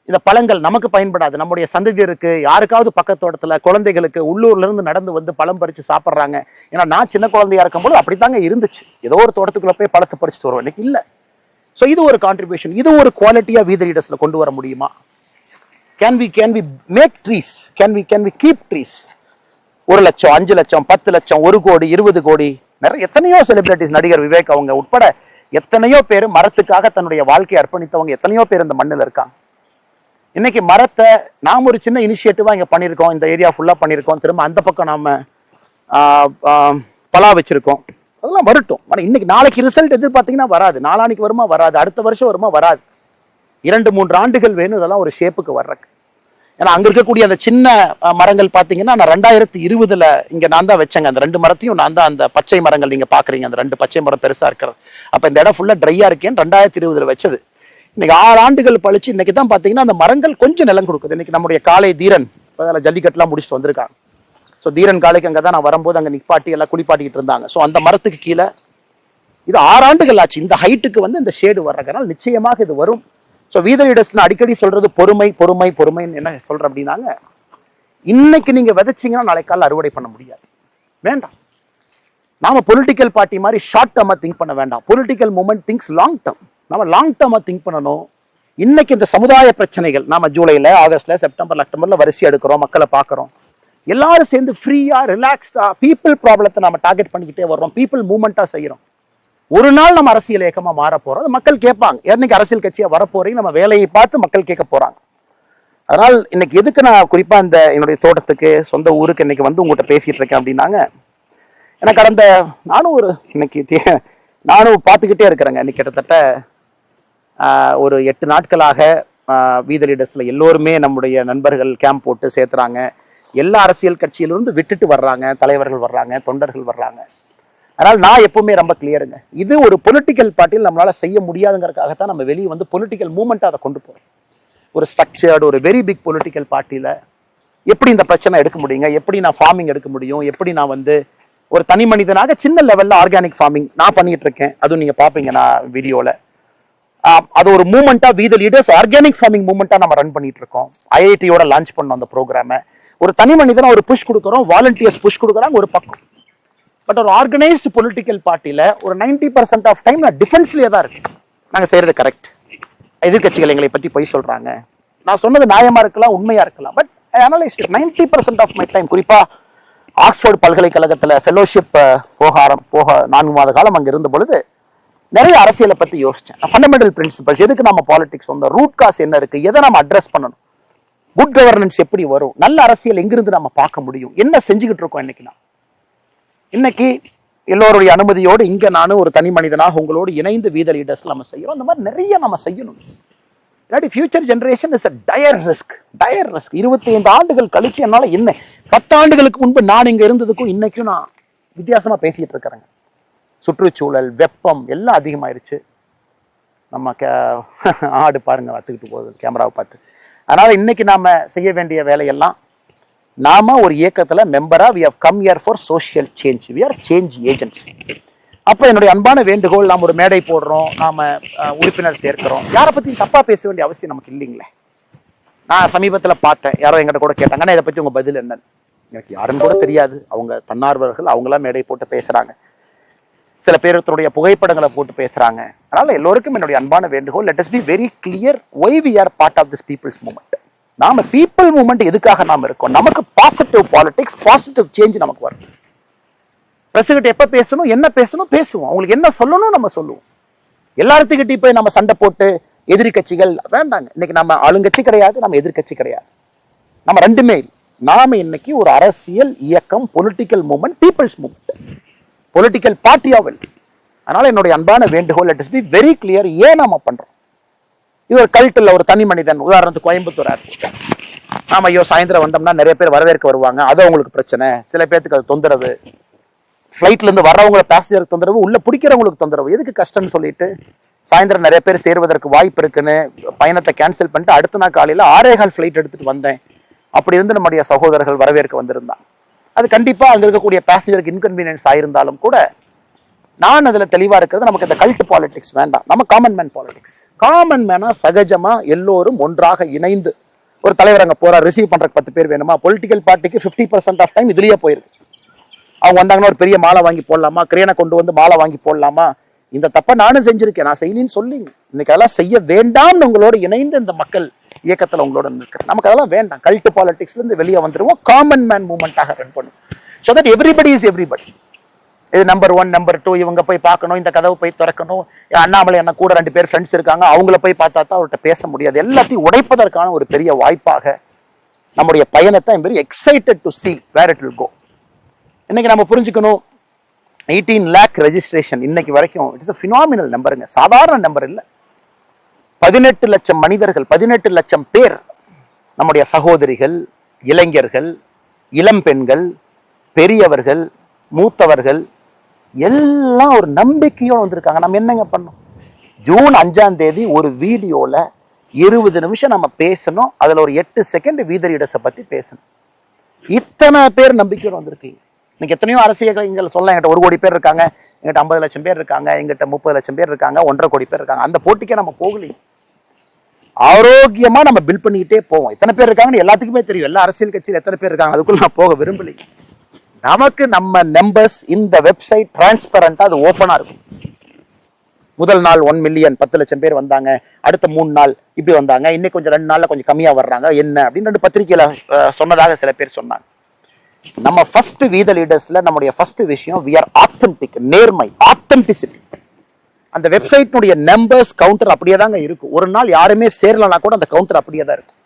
இந்த பழங்கள் நமக்கு பயன்படாது, நம்முடைய சந்ததியருக்கு, யாருக்காவது பக்கத்தோட்டத்துல குழந்தைகளுக்கு உள்ளூர்ல இருந்து நடந்து வந்து பழம் பறிச்சு சாப்பிட்றாங்க. ஏன்னா நான் சின்ன குழந்தையா இருக்கும்போது அப்படித்தாங்க இருந்துச்சு. ஏதோ ஒரு தோட்டத்துக்குள்ள போய் பழத்தை பறிச்சுட்டு வருவோம், இன்னைக்கு இல்லை. ஸோ இது ஒரு கான்ட்ரிபியூஷன். இது ஒரு குவாலிட்டியா வீத லீடர்ஸ்ல கொண்டு வர முடியுமா? Can we make trees, can we keep trees? 1 லட்சம், 5 லட்சம், 10 லட்சம், 1 கோடி, 20 கோடி, நிறைய எத்தனையோ செலிபிரிட்டிஸ், நடிகர் விவேக் அவங்க உட்பட எத்தனையோ பேர் மரத்துக்காக தன்னுடைய வாழ்க்கையை அர்ப்பணித்தவங்க எத்தனையோ பேர் இந்த மண்ணில் இருக்காங்க. இன்னைக்கு மரத்தை நாம் ஒரு சின்ன இனிஷியேட்டிவா இங்க பண்ணியிருக்கோம், இந்த ஏரியா ஃபுல்லா பண்ணியிருக்கோம். திரும்ப அந்த பக்கம் நாம பலா வச்சிருக்கோம். அதெல்லாம் வரட்டும். இன்னைக்கு நாளைக்கு ரிசல்ட் எதிர்பார்த்தீங்கன்னா வராது, நாளானிக்கு வருமா வராது, அடுத்த வருஷம் வருமா வராது, 2-3 ஆண்டுகள் வேணும் இதெல்லாம் ஒரு ஷேப்புக்கு வர்றதுக்கு. ஏன்னா அங்க இருக்கக்கூடிய அந்த சின்ன மரங்கள் பாத்தீங்கன்னா நான் 2020 இங்க நான் தான் வச்சேங்க. அந்த 2 மரத்தையும் நான் தான், அந்த பச்சை மரங்கள் நீங்க பாக்குறீங்க, அந்த 2 பச்சை மரம் பெருசா இருக்கிறது. அப்ப இந்த இடம் ஃபுல்லா ட்ரையா இருக்கேன்னு 2020 வச்சது. இன்னைக்கு 6 ஆண்டுகள் பழிச்சு இன்னைக்கு தான் பாத்தீங்கன்னா அந்த மரங்கள் கொஞ்சம் நிலம் கொடுக்குது. இன்னைக்கு நம்முடைய காலை தீரன் ஜல்லிக்கட்டுலாம் முடிச்சுட்டு வந்திருக்காங்க. ஸோ தீரன் காலைக்கு அங்கே தான் நான் வரும்போது அங்கே நிப்பாட்டி எல்லாம் குளிப்பாட்டிக்கிட்டு இருந்தாங்க. ஸோ அந்த மரத்துக்கு கீழே இது 6 ஆண்டுகள் ஆச்சு. இந்த ஹைட்டுக்கு வந்து இந்த ஷேடு வர்றதுனால நிச்சயமாக இது வரும். ஸோ வீத லீடர்ஸ் அடிக்கடி சொல்றது பொறுமை பொறுமை பொறுமைன்னு என்ன சொல்றேன் அப்படின்னாங்க, இன்னைக்கு நீங்க விதைச்சிங்கன்னா நாளைக்கு காலையில் அறுவடை பண்ண முடியாது. வேண்டாம். நாம பொலிட்டிக்கல் பார்ட்டி மாதிரி ஷார்ட் டேர்மா திங்க் பண்ண வேண்டாம். Political movement things long term. நாம லாங் டேர்மா திங்க் பண்ணணும். இன்னைக்கு இந்த சமுதாய பிரச்சனைகள் நாம ஜூலைல, ஆகஸ்ட்ல, செப்டம்பர்ல, அக்டோபர்ல வரிசை எடுக்கிறோம், மக்களை பார்க்கிறோம். எல்லாரும் சேர்ந்து ஃப்ரீயா ரிலாக்ஸ்டா பீப்புள் ப்ராப்ளத்தை நம்ம டார்கெட் பண்ணிக்கிட்டே வர்றோம், பீப்புள் மூவ்மெண்டா செய்யறோம். ஒரு நாள் நம்ம அரசியல் இயக்கமா மாற போறோம். அது மக்கள் கேட்பாங்க, என்னைக்கு அரசியல் கட்சியா வரப்போறீங்க, நம்ம வேலையை பார்த்து மக்கள் கேட்க போறாங்க. அதனால் இன்னைக்கு எதுக்கு நான் குறிப்பா இந்த என்னுடைய தோட்டத்துக்கு, சொந்த ஊருக்கு இன்னைக்கு வந்து உங்கள்கிட்ட பேசிட்டு இருக்கேன் அப்படின்னாங்க, எனக்கு கடந்த நானும் பார்த்துக்கிட்டே இருக்கிறேங்க. இன்னைக்கு கிட்டத்தட்ட ஒரு 8 நாட்களாக வீத லீடர்ஸ்ல எல்லோருமே நம்முடைய நண்பர்கள் கேம்ப் போட்டு சேர்த்துறாங்க. எல்லா அரசியல் கட்சியிலிருந்து விட்டுட்டு வர்றாங்க, தலைவர்கள் வர்றாங்க, தொண்டர்கள் வர்றாங்க. அதனால் நான் எப்பவுமே ரொம்ப கிளியருங்க, இது ஒரு பொலிட்டிக்கல் பார்ட்டியில் நம்மளால செய்ய முடியாதுங்கிறதுக்காகத்தான் நம்ம வெளியே வந்து பொலிட்டிக்கல் மூவ்மெண்ட்டை அதை கொண்டு போறோம். ஒரு ஸ்ட்ரக்சர்டு, ஒரு வெரி பிக் பொலிட்டிக்கல் பார்ட்டியில எப்படி இந்த பிரச்சனை எடுக்க முடியுங்க, எப்படி நான் ஃபார்மிங் எடுக்க முடியும், எப்படி நான் வந்து ஒரு தனி மனிதனாக சின்ன லெவல்ல ஆர்கானிக் ஃபார்மிங் நான் பண்ணிட்டு இருக்கேன். அதுவும் நீங்க பாப்பீங்க நான் வீடியோல. அது ஒரு மூவ்மெண்டா வீத லீடர்ஸ் ஆர்கானிக் ஃபார்மிங் மூவ்மெண்டா நம்ம ரன் பண்ணிட்டு இருக்கோம். ஐஐடியோட லான்ச் பண்ணோம் அந்த ப்ரோக்ராமை. ஒரு தனி மனிதனா ஒரு புஷ் கொடுக்குறோம், வாலண்டியர்ஸ் புஷ் கொடுக்குறாங்க ஒரு பக்கம். பட் ஒரு ஆர்கனைஸ்டு பொலிட்டிக்கல் பார்ட்டியில ஒரு 90% ஆஃப் டைம் நான் டிஃபென்ஸ்லயே தான் இருக்கு. நாங்க செய்யறது கரெக்ட், எதிர்கட்சிகள் எங்களை பத்தி பொய் சொல்றாங்க, நான் சொன்னது நியாயமா இருக்கலாம், உண்மையா இருக்கலாம், but I analyse 90% of my time. குறிப்பா ஆக்ஸ்போர்ட் பல்கலைக்கழகத்துல ஃபெலோஷிப் போக 4 மாத காலம் அங்க இருந்த பொழுது நிறைய அரசியலை பத்தி யோசிச்சேன். ஃபண்டமெண்டல் பிரின்சிபல்ஸ், எதுக்கு நம்ம பாலிடிக்ஸ் வந்தோம், ரூட் காஸ் என்ன இருக்கு, எதை நம்ம அட்ரஸ் பண்ணணும், குட் கவர்னன்ஸ் எப்படி வரும், நல்ல அரசியல் எங்கிருந்து நம்ம பார்க்க முடியும், என்ன செஞ்சுக்கிட்டு இருக்கோம் இன்னைக்கு. இன்னைக்கு எல்லோருடைய அனுமதியோடு இங்க நானும் ஒரு தனி மனிதனாக உங்களோடு இணைந்து வீத லீடர்ஸ் நம்ம செய்யறோம். அந்த மாதிரி நிறைய நம்ம செய்யணும். இல்லாட்டி future generation is a dire risk. 25 ஆண்டுகள் கழிச்சு என்னால என்ன 10 ஆண்டுகளுக்கு முன்பு நான் இங்க இருந்ததுக்கும் இன்னைக்கும் நான் வித்தியாசமா பேசிட்டு இருக்கிறேங்க. சுற்றுச்சூழல், வெப்பம் எல்லாம் அதிகமாயிருச்சு. நம்ம ஆடு பாருங்க வத்துக்கிட்டு போகுது கேமராவை பார்த்து. அதனால இன்னைக்கு நாம செய்ய வேண்டிய வேலையெல்லாம், நாம ஒரு இயக்கத்துல மெம்பரா we have come here for social change, we are change agents. அப்ப என்னுடைய அன்பான வேண்டுகோள், நாம் ஒரு மேடை போடுறோம், நாம உறுப்பினர் சேர்க்கிறோம், யாரை பத்தி தப்பா பேச வேண்டிய அவசியம் நமக்கு இல்லைங்களே. நான் சமீபத்துல பார்த்தேன், யாரோ எங்கிட்ட கூட கேட்டாங்க, இதை பத்தி உங்க பதில் என்னன்னு. எனக்கு யாருன்னு கூட தெரியாது. அவங்க தன்னார்வர்கள், அவங்களாம் மேடை போட்டு பேசுறாங்க. சில பேர் தன்னுடைய புகைப்படங்களை போட்டு பேசுறாங்க. அதனால எல்லோருக்கும் என்னுடைய அன்பான வேண்டுகோள், let us be very clear why we are part of this people's movement. நாம பீப்புள் மூவ்மெண்ட் எதுக்காக நாம இருக்கோம்? நமக்கு பாசிட்டிவ் பாலிடிக்ஸ், பாசிட்டிவ் சேஞ்ச் நமக்கு வரும். பிரசிடென்ட் எப்ப பேசணும், என்ன பேசணும் பேசுவோம். அவங்களுக்கு என்ன சொல்லணும் நம்ம சொல்லுவோம். எல்லாத்துக்கிட்டையும் போய் நம்ம சண்டை போட்டு எதிரி கட்சிகள் வேண்டாங்க. இன்னைக்கு நம்ம ஆளுங்கட்சி கிடையாது, நம்ம எதிர்கட்சி கிடையாது, நம்ம ரெண்டுமே. நாம இன்னைக்கு ஒரு அரசியல் இயக்கம், political movement, people's movement, political பார்ட்டியாவில். அதனால என்னுடைய அன்பான வேண்டுகோள், let us be very clear ஏன் நாம பண்றோம். இது ஒரு கல்ட்டுல ஒரு தனி மனிதன், உதாரணத்துக்கு கோயம்புத்தூர் ஏர்போர்ட், நாம ஐயோ சாயந்தரம் வந்தோம்னா நிறைய பேர் வரவேற்க வருவாங்க, அது அவங்களுக்கு பிரச்சனை, சில பேருக்கு அது தொந்தரவு, ஃபிளைட்ல இருந்து வர்றவங்க பேசஞ்சருக்கு தொந்தரவு, உள்ள பிடிக்கிறவங்களுக்கு தொந்தரவு, எதுக்கு கஷ்டம்னு சொல்லிட்டு சாயந்தரம் நிறைய பேர் சேருவதற்கு வாய்ப்பு இருக்குன்னு பயணத்தை கேன்சல் பண்ணிட்டு அடுத்த நாள் காலையில 6:15 ஃபிளைட் எடுத்துட்டு வந்தேன். அப்படி இருந்து நம்முடைய சகோதரர்கள் வரவேற்க வந்திருந்தாங்க. அது கண்டிப்பா அங்க இருக்கக்கூடிய பேசஞ்சருக்கு இன்கன்வீனியன்ஸ் ஆயிருந்தாலும் கூட நான் அதுல தெளிவா இருக்கிறது, நமக்கு இந்த கல்ட் பாலிடிக்ஸ் வேண்டாம். நம்ம காமன் மேன் பாலிடிக்ஸ். காமன் மேனா சகஜமா எல்லோரும் ஒன்றாக இணைந்து, ஒரு தலைவர் அங்க போறா, ரிசீவ் பண்றதுக்கு 10 பேர் வேணுமா? பொலிட்டிக்கல் பார்ட்டிக்கு 50% ஆஃப் டைம் இதுலயே போயிருக்கு. அவங்க வந்தாங்கன்னா ஒரு பெரிய மாலை வாங்கி போடலாமா, கிரேனை கொண்டு வந்து மாலை வாங்கி போடலாமா? இந்த தப்ப நானும் செஞ்சிருக்கேன், நான் செய்யலின்னு சொல்லிங்க. இன்னைக்கு அதெல்லாம் செய்ய வேண்டாம்னு உங்களோட இணைந்து இந்த மக்கள் இயக்கத்துல உங்களோட நிற்கிறேன். நமக்கு அதெல்லாம் வேண்டாம். கல்ட் பாலிடிக்ஸ்ல இருந்து வெளியே வந்துருவோம், காமன் மேன் மூவ்மெண்டாக ரன் பண்ணுவோம். So that everybody is everybody. இது நம்பர் 1, நம்பர் 2, இவங்க போய் பார்க்கணும், இந்த கதவை போய் திறக்கணும், அண்ணாமலை என்ன கூட 2 பேர் ஃப்ரெண்ட்ஸ் இருக்காங்க, அவங்கள போய் பார்த்தா தான் அவர்கிட்ட பேச முடியாது. எல்லாத்தையும் உடைப்பதற்கான ஒரு பெரிய வாய்ப்பாக நம்முடைய பயணத்தை I'm very excited to see where it will go. இன்னைக்கு நம்ம புரிஞ்சுக்கணும், 18 lakh ரெஜிஸ்ட்ரேஷன் இன்னைக்கு வரைக்கும் இட் இஸ் a phenomenal நம்பருங்க, சாதாரண நம்பர் இல்லை. 18 லட்சம் மனிதர்கள், 18 லட்சம் பேர், நம்முடைய சகோதரிகள், இளைஞர்கள், இளம் பெண்கள், பெரியவர்கள், மூத்தவர்கள் எல்லாம் ஒரு நம்பிக்கையோடு வந்திருக்காங்க. நம்ம என்னங்க பண்ணோம்? ஜூன் 5ஆம் தேதி ஒரு வீடியோல 20 நிமிஷம் நம்ம பேசணும், அதுல ஒரு 8 செகண்ட் வீத லீடர்ஸை பத்தி பேசணும். இத்தனை பேர் நம்பிக்கையோடு வந்திருக்கீங்க. இன்னைக்கு எத்தனையோ அரசியல் இங்க சொல்ல, எங்கிட்ட 1 கோடி பேர் இருக்காங்க, எங்கிட்ட 50 லட்சம் பேர் இருக்காங்க, எங்கிட்ட 30 லட்சம் பேர் இருக்காங்க, 1.5 கோடி பேர் இருக்காங்க. அந்த போட்டிக்கே நம்ம போகலையே. ஆரோக்கியமா நம்ம பில்ட் பண்ணிக்கிட்டே போவோம். எத்தனை பேர் இருக்காங்கன்னு எல்லாத்துக்குமே தெரியும். எல்லா அரசியல் கட்சியில் எத்தனை பேர் இருக்காங்க, அதுக்குள்ள நான் போக விரும்பலைங்க. நமக்கு நம்ம நம்பர்ஸ் இந்த வெப்சைட் டிரான்ஸ்பரண்டா அது ஓப்பனா இருக்கும். முதல் நாள் 1 மில்லியன் 10 லட்சம் பேர் வந்தாங்க, அடுத்த 3 நாள் இப்படி வந்தாங்க, இன்னைக்கு கொஞ்சம் 2 நாள்ல கொஞ்சம் கம்மியா வர்றாங்க என்ன அப்படின்னு 2 பத்திரிகையில சொன்னதாக சில பேர் சொன்னாங்க. நம்ம ஃபர்ஸ்ட் வீத லீடர்ஸ்ல நம்முடைய ஃபர்ஸ்ட் விஷயம் we are authentic, நேர்மை, ஆத்தென்டிசிட்டி. அந்த வெப்சைட்னுடைய நம்பர்ஸ் கவுண்டர் அப்படியே தாங்க இருக்கும். ஒரு நாள் யாருமே சேரலனா கூட அந்த கவுண்டர் அப்படியே தான் இருக்கும்.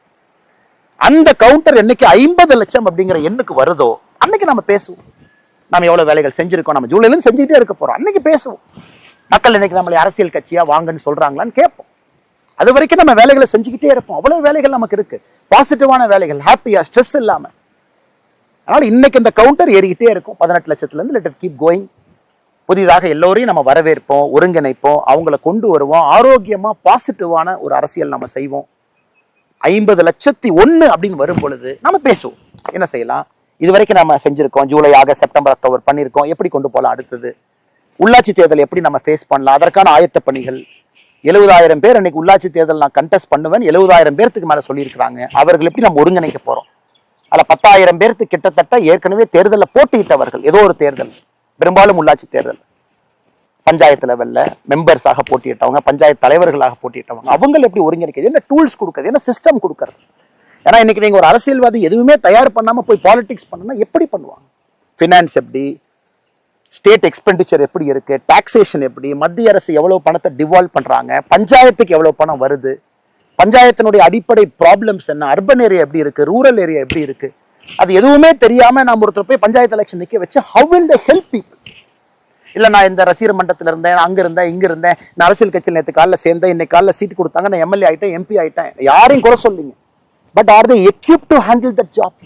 அந்த கவுண்டர் என்னைக்கு 50 லட்சம் அப்படிங்கிற எண்ணுக்கு வருதோ அன்னைக்கு நம்ம பேசுவோம். நம்ம எவ்வளவு வேலைகள் செஞ்சிருக்கோம், நம்ம ஜூலைல செஞ்சுட்டே இருக்க போறோம், அன்னைக்கு பேசுவோம். மக்கள் இன்னைக்கு நம்மளை அரசியல் கட்சியா வாங்கன்னு சொல்றாங்களான்னு கேட்போம். அது வரைக்கும் நம்ம வேலைகளை செஞ்சுக்கிட்டே இருப்போம். அவ்வளவு வேலைகள் நமக்கு இருக்கு, பாசிட்டிவான வேலைகள், ஹாப்பியா, ஸ்ட்ரெஸ் இல்லாம. அதனால இன்னைக்கு இந்த கவுண்டர் ஏறிக்கிட்டே இருக்கும். 18 லட்சத்துல இருந்து லெட் இட் கீப் கோயிங். புதிதாக எல்லோரையும் நம்ம வரவேற்போம், ஒருங்கிணைப்போம், அவங்கள கொண்டு வருவோம். ஆரோக்கியமா பாசிட்டிவான ஒரு அரசியல் நம்ம செய்வோம். 50,01,000 அப்படின்னு வரும் பொழுது நம்ம பேசுவோம், என்ன செய்யலாம், இது வரைக்கும் நம்ம செஞ்சிருக்கோம், ஜூலை, ஆகஸ்ட், செப்டம்பர், அக்டோபர் பண்ணியிருக்கோம், எப்படி கொண்டு போகலாம், அடுத்தது உள்ளாட்சி தேர்தல் எப்படி நம்ம ஃபேஸ் பண்ணலாம், அதற்கான ஆயத்த பணிகள். 70,000 பேர் இன்னைக்கு உள்ளாட்சி தேர்தல் நான் கண்டெஸ்ட் பண்ணுவேன், 70,000 பேருக்கு மேல சொல்லியிருக்கிறாங்க. அவர்கள் எப்படி நம்ம ஒருங்கிணைக்க போறோம்? அதுல 10,000 பேருக்கு கிட்டத்தட்ட ஏற்கனவே தேர்தலில் போட்டியிட்டவர்கள், ஏதோ ஒரு தேர்தல், பெரும்பாலும் உள்ளாட்சி தேர்தல், பஞ்சாயத்து லெவல்ல மெம்பர்ஸாக போட்டியிட்டவங்க, பஞ்சாயத்து தலைவர்களாக போட்டியிட்டவங்க, அவங்க எப்படி ஒருங்கிணைக்கிறது, என்ன டூல்ஸ் கொடுக்குறது, என்ன சிஸ்டம் கொடுக்கறது? ஏன்னா இன்னைக்கு நீங்க ஒரு அரசியல்வாதி எதுவுமே தயார் பண்ணாம போய் பாலிடிக்ஸ் பண்ணா எப்படி பண்ணுவாங்க? ஃபினான்ஸ் எப்படி, ஸ்டேட் எக்ஸ்பெண்டிச்சர் எப்படி இருக்கு, டாக்ஸேஷன் எப்படி, மத்திய அரசு எவ்வளவு பணத்தை டிவால்வ் பண்றாங்க, பஞ்சாயத்துக்கு எவ்வளவு பணம் வருது, பஞ்சாயத்தினுடைய அடிப்படை ப்ராப்ளம்ஸ் என்ன, அர்பன் ஏரியா எப்படி இருக்கு, ரூரல் ஏரியா எப்படி இருக்கு, அது எதுவுமே தெரியாம நாம் ஒருத்தர் போய் பஞ்சாயத்து எலெக்ஷன் நிக்க வச்சு how will they help people? இல்ல நான் இந்த ரசிகர் மன்றத்துல இருந்தேன், அங்க இருந்தேன், இங்க இருந்தேன், நான் அரசியல் கட்சியில் நேற்று காலைல சேர்ந்தேன், இன்னைக்கு காலைல சீட் கொடுத்தாங்க, நான் எம்எல்ஏ ஆயிட்டேன், எம்பி ஆயிட்டேன், யாரையும் குறை சொல்லிங்க. But are they equipped to handle that job?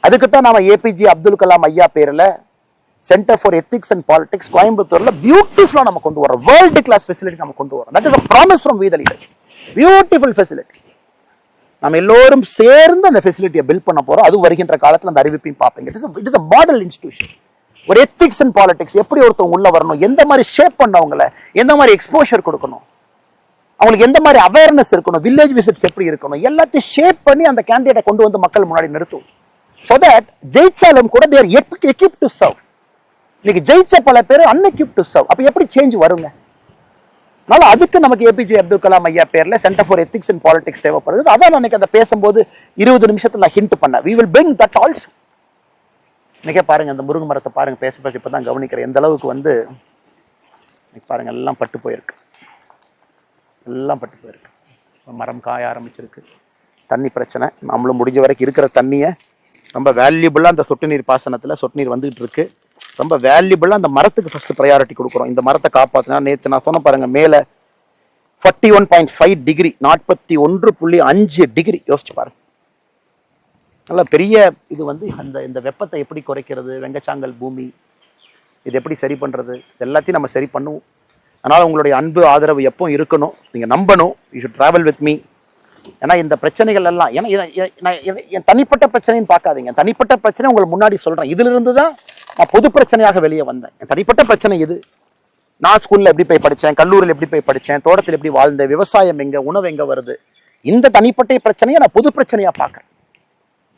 அதுக்குத்தான் நாம ஏபிஜே அப்துல் கலாம் ஐயா பேர்ல centre for ethics and politics கோயம்புத்தூர்ல பியூட்டிஃபுல்லா நம்ம கொண்டு வரோம். வேர்ல்டு கிளாஸ் ஃபெசிலிட்டி நம்ம கொண்டு வரோம். That is a promise from we the leaders. Beautiful facility. நம்ம எல்லோரும் சேர்ந்து அந்த ஃபெசிலிட்டியை பில்ட் பண்ண போறோம். அது வருகின்ற காலத்துல அந்த அறிவிப்பையும் பார்ப்பீங்க. It is a model institution. ஒரு எத்திக்ஸ் அண்ட் பாலிடிக்ஸ் எப்படி ஒருத்தவங்க உள்ள வரணும், எந்த மாதிரி ஷேப் பண்ணவங்களை, எந்த மாதிரி எக்ஸ்போஷர் கொடுக்கணும், அவங்களுக்கு எந்த மாதிரி அவேர்னஸ் இருக்கணும், வில்லேஜ் விசிட்ஸ் எப்படி இருக்கணும், எல்லாத்தையும் ஷேப் பண்ணி அந்த கேண்டிடேட்டை கொண்டு வந்து மக்கள் முன்னாடி நிறுத்தும். So that ஜெயிச்சாலும் கூட they are equipped to serve. இன்னைக்கு ஜெயிச்ச பல பேர் unequipped to serve. அப்ப எப்படி சேஞ்ச் வருங்க? அதனால அதுக்கு நமக்கு ஏபிஜே அப்துல் கலாம் ஐயா பேர்ல centre for ethics and politics தேவைப்படுது. அதான் அன்னைக்கு அதை பேசும்போது 20 நிமிஷத்துல ஹிண்ட் பண்ண. We will bring that also. இன்னைக்கே பாருங்க அந்த முருங்கை மரத்தை பாருங்க, பேச இப்பதான் கவனிக்கிறேன் எந்த அளவுக்கு வந்து பாருங்க எல்லாம் பட்டு போயிருக்கு, எல்லாம் பட்டு போயிருக்கு. மரம் காய ஆரம்பிச்சிருக்கு. தண்ணி பிரச்சனை. நம்மளும் முடிஞ்ச வரைக்கும் இருக்கிற தண்ணியை ரொம்ப வேல்யூபிளா அந்த சொட்டு நீர் பாசனத்துல சொட்டு நீர் வந்துகிட்டு இருக்கு. ரொம்ப வேல்யூபிளா அந்த மரத்துக்கு ஃபர்ஸ்ட் ப்ரையாரிட்டி கொடுக்குறோம். இந்த மரத்தை காப்பாத்தினா நேற்று நான் சொன்ன பாருங்க மேல 41.5 டிகிரி 41.5 டிகிரி யோசிச்சு பாருங்க. நல்ல பெரிய இது வந்து இந்த வெப்பத்தை எப்படி குறைக்கிறது, வெங்கச்சாங்கல் பூமி இது எப்படி சரி பண்றது, எல்லாத்தையும் நம்ம சரி பண்ணுவோம். அதனால உங்களுடைய அன்பு ஆதரவு எப்போ இருக்கணும், நீங்க நம்பணும். You should travel with me. ஏன்னா இந்த பிரச்சனைகள் எல்லாம் என் தனிப்பட்ட பிரச்சனைன்னு பார்க்காதீங்க. தனிப்பட்ட பிரச்சனை உங்களுக்கு முன்னாடி சொல்றேன். இதுல இருந்து தான் நான் பொது பிரச்சனையாக வெளியே வந்தேன். என் தனிப்பட்ட பிரச்சனை இது. நான் ஸ்கூல்ல எப்படி போய் படித்தேன், கல்லூரியில் எப்படி போய் படித்தேன், தோட்டத்தில் எப்படி வாழ்ந்தேன், விவசாயம் எங்க, உணவு எங்க வருது, இந்த தனிப்பட்ட பிரச்சனையை நான் பொது பிரச்சனையா பார்க்கறேன்.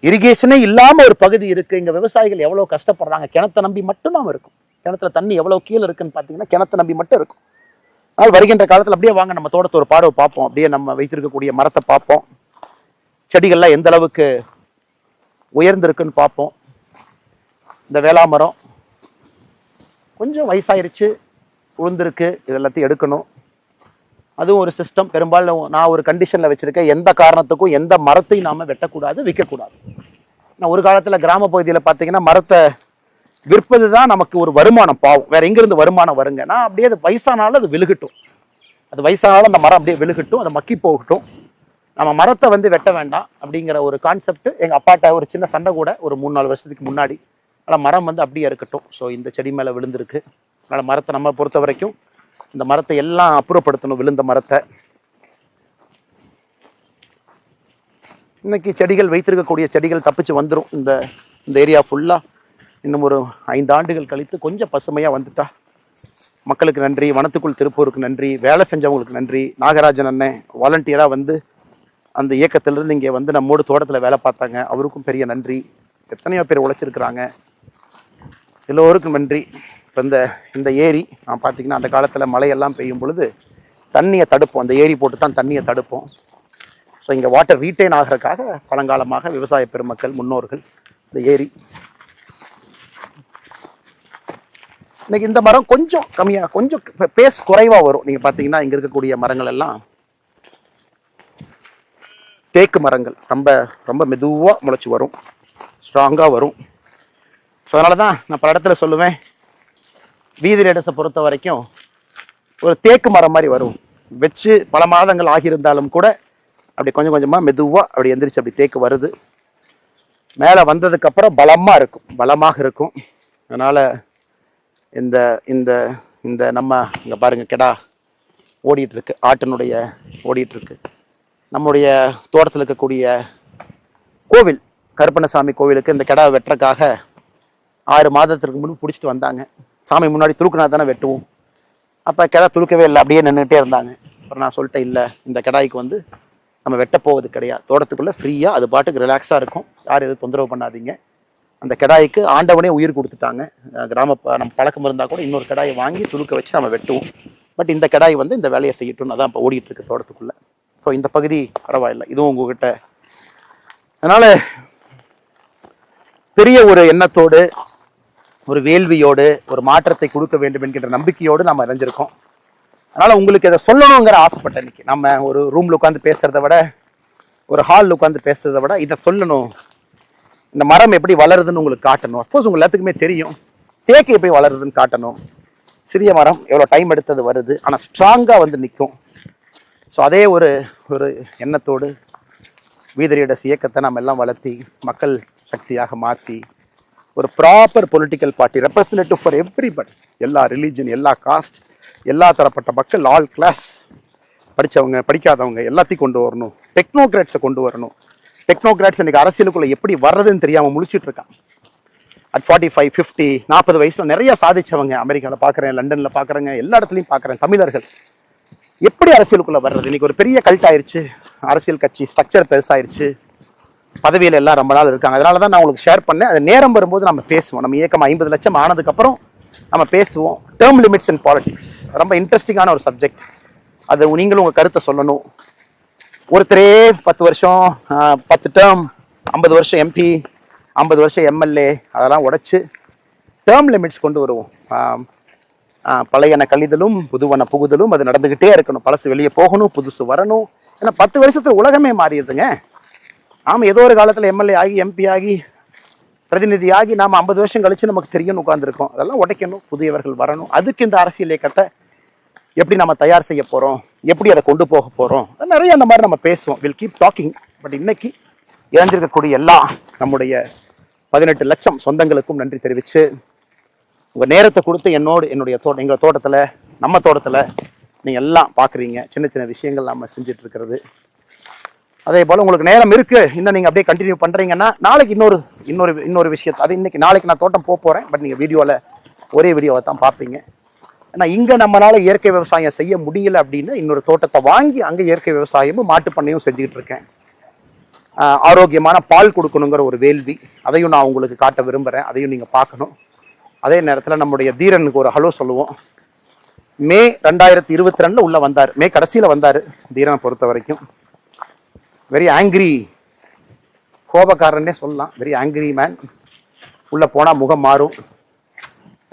இரிகேஷனே இல்லாம ஒரு பகுதி இருக்கு. இங்க விவசாயிகள் எவ்வளவு கஷ்டப்படுறாங்க. கிணத்தை நம்பி மட்டும் நாம இருக்கும். கிணத்துல தண்ணி எவ்வளவு கீழே இருக்குன்னு பாத்தீங்கன்னா கிணத்தை நம்பி மட்டும் இருக்கும். அதனால் வருகின்ற காலத்துல அப்படியே வாங்க நம்ம தோட்டத்தை ஒரு பார்வை பார்ப்போம். அப்படியே நம்ம வைத்திருக்கக்கூடிய மரத்தை பார்ப்போம். செடிகள்லாம் எந்த அளவுக்கு உயர்ந்திருக்குன்னு பார்ப்போம். இந்த வேளா மரம் கொஞ்சம் வயசாயிருச்சு, உளுந்திருக்கு, இது எல்லாத்தையும் எடுக்கணும். அதுவும் ஒரு சிஸ்டம். பெரும்பாலும் நான் ஒரு கண்டிஷன்ல வச்சிருக்கேன், எந்த காரணத்துக்கும் எந்த மரத்தையும் நாம வெட்டக்கூடாது, விற்கக்கூடாது. நான் ஒரு காலத்துல கிராம பகுதியில பாத்தீங்கன்னா மரத்தை விற்பது தான் நமக்கு ஒரு வருமானம். பாவம், வேற எங்க இருந்து வருமானம் வருங்க? நான் அப்படியே அது வயசானாலும் அது விழுகட்டும், அது வயசானாலும் அந்த மரம் அப்படியே விழுகட்டும், அதை மக்கி போகட்டும், நம்ம மரத்தை வந்து வெட்ட வேண்டாம் அப்படிங்கிற ஒரு கான்செப்ட் எங்க அப்பாட்ட ஒரு சின்ன சண்டை கூட ஒரு 3-4 வருஷத்துக்கு முன்னாடி. அதனால் மரம் வந்து அப்படியே இருக்கட்டும். ஸோ இந்த செடி மேலே விழுந்திருக்கு. அதனால் மரத்தை நம்ம பொறுத்த வரைக்கும் இந்த மரத்தை எல்லாம் அப்புறப்படுத்தணும். விழுந்த மரத்தை இன்னைக்கு செடிகள் வைத்திருக்கக்கூடிய செடிகள் தப்பிச்சு வந்துடும். இந்த ஏரியா ஃபுல்லா இன்னும் ஒரு 5 ஆண்டுகள் கழித்து கொஞ்சம் பசுமையா வந்துட்டா மக்களுக்கு நன்றி, வனத்துக்குள் திருப்பூருக்கு நன்றி, வேலை செஞ்சவங்களுக்கு நன்றி. நாகராஜன் அண்ணன் வாலண்டியரா வந்து அந்த இயக்கத்திலிருந்து இங்கே வந்து நம்மோடு தோட்டத்தில் வேலை பார்த்தாங்க, அவருக்கும் பெரிய நன்றி. எத்தனையோ பேர் உழைச்சிருக்கிறாங்க, எல்லோருக்கும் நன்றி. இப்போ இந்த ஏரி நான் பார்த்தீங்கன்னா அந்த காலத்தில் மழையெல்லாம் பெய்யும் பொழுது தண்ணியை தடுப்போம், அந்த ஏரி போட்டு தான் தண்ணியை தடுப்போம். ஸோ இங்கே வாட்டர் ரீட்டைன் ஆகிறதுக்காக பழங்காலமாக விவசாய பெருமக்கள் முன்னோர்கள் இந்த ஏரி. இன்னைக்கு இந்த மரம் கொஞ்சம் கம்மியாக, கொஞ்சம் பேஸ் குறைவாக வரும். நீங்கள் பார்த்தீங்கன்னா இங்கே இருக்கக்கூடிய மரங்கள் எல்லாம் தேக்கு மரங்கள், ரொம்ப ரொம்ப மெதுவாக முளைச்சி வரும், ஸ்ட்ராங்காக வரும். ஸோ அதனால தான் நான் பல இடத்துல சொல்லுவேன், வீதி ரேடஸை பொறுத்த வரைக்கும் ஒரு தேக்கு மரம் மாதிரி வரும். வச்சு பல மாதங்கள் ஆகியிருந்தாலும் கூட அப்படி கொஞ்சம் கொஞ்சமாக மெதுவாக அப்படி எந்திரிச்சு அப்படி தேக்கு வருது. மேலே வந்ததுக்கப்புறம் பலமாக இருக்கும், பலமாக இருக்கும். அதனால் இந்த இந்த இந்த நம்ம இங்கே பாருங்கள் கெடா ஓடிட்டுருக்கு, ஆட்டினுடைய ஓடிட்டுருக்கு. நம்முடைய தோட்டத்தில் இருக்கக்கூடிய கோவில் கருப்பண்ணசாமி கோவிலுக்கு இந்த கெடாவை வெட்டுறதுக்காக 6 மாதத்திற்கு முன்பு பிடிச்சிட்டு வந்தாங்க. சாமி முன்னாடி துருக்குனா தானே வெட்டுவோம். அப்போ கெடா துருக்கவே இல்லை, அப்படியே நின்றுட்டே இருந்தாங்க. அப்புறம் நான் சொல்லிட்டேன், இல்லை இந்த கெடாய்க்கு வந்து நம்ம வெட்ட போவது கிடையாது, தோட்டத்துக்குள்ளே ஃப்ரீயாக அது பாட்டுக்கு ரிலாக்ஸாக இருக்கும், யாரும் எதுவும் தொந்தரவு பண்ணாதீங்க. அந்த கெடாய்க்கு ஆண்டவனே உயிர் கொடுத்துட்டாங்க. நம்ம பழக்கம் இருந்தால் கூட இன்னொரு கெடாயை வாங்கி துளுக்க வச்சு நம்ம வெட்டுவோம். பட் இந்த கெடாய் வந்து இந்த வேலையை செய்யட்டும்னு அதான் இப்போ ஓடிட்டு இருக்கு தோட்டத்துக்குள்ளே. ஸோ இந்த பகுதி பரவாயில்லை, இதுவும் உங்ககிட்ட. அதனால பெரிய ஒரு எண்ணத்தோடு, ஒரு வேள்வியோடு, ஒரு மாற்றத்தை கொடுக்க வேண்டும் என்கின்ற நம்பிக்கையோடு நாம் அறிஞ்சிருக்கோம். அதனால உங்களுக்கு இதை சொல்லணுங்கிற ஆசைப்பட்டேன். இன்னைக்கு நம்ம ஒரு ரூம்ல உட்காந்து பேசுறதை விட, ஒரு ஹாலில் உட்காந்து பேசுறதை விட இதை சொல்லணும். இந்த மரம் எப்படி வளருதுன்னு உங்களுக்கு காட்டணும். அஃப்கோர்ஸ் உங்க எல்லாத்துக்குமே தெரியும். தேக்கு எப்படி வளருதுன்னு காட்டணும். சிறிய மரம் எவ்வளோ டைம் எடுத்தது வருது, ஆனால் ஸ்ட்ராங்காக வந்து நிற்கும். ஸோ அதே ஒரு ஒரு எண்ணத்தோடு வீதரீடஸ் இயக்கத்தை நம்ம எல்லாம் வளர்த்தி மக்கள் சக்தியாக மாற்றி ஒரு proper political party representative for everybody, எல்லா ரிலீஜன், எல்லா காஸ்ட், எல்லா தரப்பட்ட மக்கள், ஆல் கிளாஸ், படித்தவங்க படிக்காதவங்க எல்லாத்தையும் கொண்டு வரணும். டெக்னோக்ராட்ஸை கொண்டு வரணும். டெக்னோக்ராட்ஸ் இன்னைக்கு அரசியலுக்குள்ள எப்படி வர்றதுன்னு தெரியாமல் முழிச்சிட்டு இருக்கான். அட் 45, 50, 40 வயசுல நிறைய சாதிச்சவங்க அமெரிக்காவில் பார்க்குறேன், லண்டனில் பார்க்குறேங்க, எல்லா இடத்துலையும் பார்க்குறேன். தமிழர்கள் எப்படி அரசியலுக்குள்ள வர்றது? இன்னைக்கு ஒரு பெரிய கல்ட் ஆயிடுச்சு, அரசியல் கட்சி ஸ்ட்ரக்சர் பெருசாயிருச்சு, பதவியில் எல்லாம் ரொம்ப நாள் இருக்காங்க. அதனால தான் நான் உங்களுக்கு ஷேர் பண்ணேன். அது நேரம் வரும்போது நம்ம பேசுவோம். நம்ம இயக்கம் 50 லட்சம் ஆனதுக்கப்புறம் நம்ம பேசுவோம். டேர்ம் லிமிட்ஸ் அண்ட் பாலிடிக்ஸ் ரொம்ப இன்ட்ரெஸ்டிங்கான ஒரு சப்ஜெக்ட். அது நீங்களும் உங்கள் கருத்தை சொல்லணும். ஒருத்தரே 10 வருஷம் 10 டேர்ம், 50 வருஷம் எம்பி, 50 வருஷம் எம்எல்ஏ, அதெல்லாம் உடைச்சு டேர்ம் லிமிட்ஸ் கொண்டு வருவோம். பழையன கழிதலும் புதுவன புகுதலும் அது நடந்துகிட்டே இருக்கணும். பழசு வெளியே போகணும், புதுசு வரணும். ஏன்னா 10 வருஷத்துல உலகமே மாறிடுதுங்க. ஆமாம், ஏதோ ஒரு காலத்தில் எம்எல்ஏ ஆகி எம்பி ஆகி பிரதிநிதி ஆகி நாம் 50 வருஷம் கழிச்சு நமக்கு தெரியும் உட்காந்துருக்கோம். அதெல்லாம் உடைக்கணும், புதியவர்கள் வரணும். அதுக்கு இந்த அரசியல் இயக்கத்தை எப்படி நம்ம தயார் செய்ய போகிறோம், எப்படி அதை கொண்டு போக போகிறோம், நிறைய அந்த மாதிரி நம்ம பேசுவோம். Will keep talking. பட் இன்னைக்கு இழந்திருக்கக்கூடிய எல்லா நம்முடைய 18 லட்சம் சொந்தங்களுக்கும் நன்றி தெரிவித்து உங்கள் நேரத்தை கொடுத்து என்னுடைய எங்கள் தோட்டத்தில், நம்ம தோட்டத்தில் நீங்கள் எல்லாம் பார்க்குறீங்க. சின்ன சின்ன விஷயங்கள் நம்ம செஞ்சுட்டு இருக்கிறது. அதே போல் உங்களுக்கு நேரம் இருக்குது, இன்னும் நீங்கள் அப்படியே கண்டினியூ பண்ணுறீங்கன்னா நாளைக்கு இன்னொரு விஷயத்தை, அது நாளைக்கு நான் தோட்டம் போகிறேன். பட் நீங்கள் வீடியோவில் ஒரே வீடியோவை தான் பார்ப்பீங்க. ஏன்னா இங்கே நம்மளால இயற்கை விவசாயம் செய்ய முடியல அப்படின்னு இன்னொரு தோட்டத்தை வாங்கி அங்கே இயற்கை விவசாயமும் மாட்டு பண்ணையும் செஞ்சுக்கிட்டு இருக்கேன். ஆரோக்கியமான பால் கொடுக்கணுங்கிற ஒரு வேள்வி, அதையும் நான் உங்களுக்கு காட்ட விரும்புகிறேன். அதையும் நீங்கள் பார்க்கணும். அதே நேரத்தில் நம்முடைய தீரனுக்கு ஒரு ஹலோ சொல்லுவோம். மே 2022 உள்ள வந்தார், மே கடைசியில் வந்தார். தீரனை பொறுத்த வரைக்கும் வெரி ஆங்கிரி, கோபக்காரன்னே சொல்லலாம். Very angry man. உள்ள போனால் முகம் மாறும்.